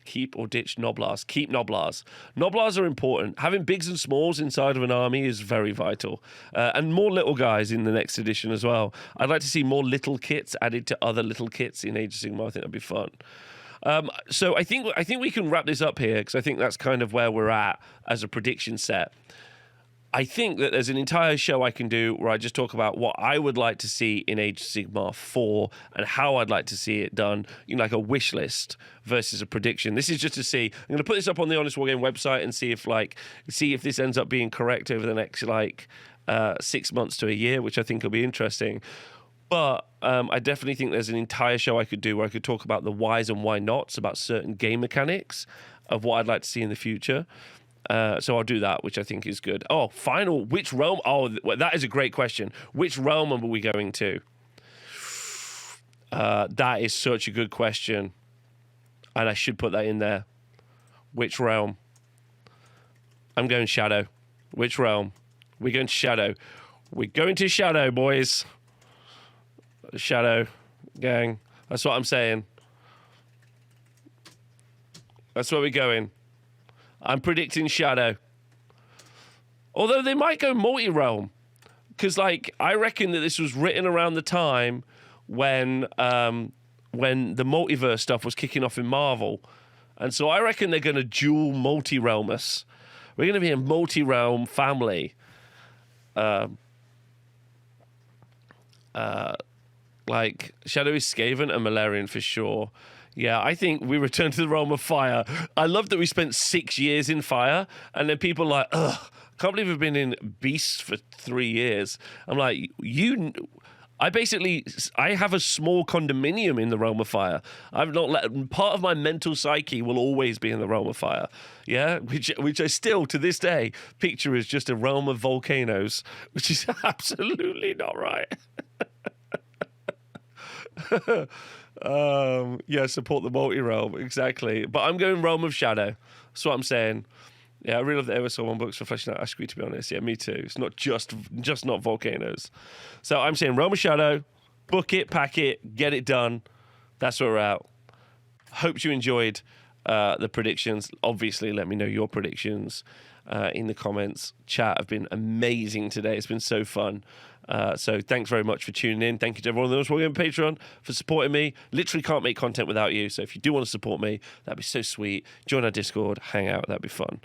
Keep or ditch Noblars. Keep Noblars. Noblars are important. Having bigs and smalls inside of an army is very vital. And more little guys in the next edition as well. I'd like to see more little kits added to other little kits in Age of Sigmar. I think that'd be fun. So I think we can wrap this up here because I think that's kind of where we're at as a prediction set. I think that there's an entire show I can do where I just talk about what I would like to see in Age of Sigmar 4 and how I'd like to see it done, like a wish list versus a prediction. This is just to see. I'm going to put this up on the Honest Wargame website and see if this ends up being correct over the next 6 months to a year, which I think will be interesting. But I definitely think there's an entire show I could do where I could talk about the whys and why nots about certain game mechanics of what I'd like to see in the future. So I'll do that, which I think is good. Oh, which realm? Oh, that is a great question. Which realm are we going to? That is such a good question. And I should put that in there. Which realm? I'm going Shadow. Which realm? We're going to Shadow. We're going to Shadow, boys. Shadow, gang. That's what I'm saying. That's where we're going. I'm predicting Shadow. Although they might go multi-realm. Because, I reckon that this was written around the time when the multiverse stuff was kicking off in Marvel. And so I reckon they're going to dual multi-realm us. We're going to be a multi-realm family. Shadow is Skaven and Malarian for sure. Yeah, I think we return to the realm of fire. I love that we spent 6 years in fire, and then people are like, ugh, I can't believe we've been in beasts for 3 years. I'm like, I have a small condominium in the realm of fire. Part of my mental psyche will always be in the realm of fire. Yeah, which I still, to this day, picture as just a realm of volcanoes, which is absolutely not right. Support the multi-realm, exactly. But I'm going Realm of Shadow. That's what I'm saying. Yeah, I really love the Ever 1 books for fleshing out Ashby, to be honest. Yeah, me too. It's not just not volcanoes. So I'm saying Realm of Shadow, book it, pack it, get it done. That's where we're at. Hope you enjoyed the predictions. Obviously, let me know your predictions in the comments. Chat have been amazing today. It's been so fun. So thanks very much for tuning in. Thank you to everyone that's watching on Patreon for supporting me. Literally can't make content without you. So if you do want to support me, that'd be so sweet. Join our Discord, hang out. That'd be fun.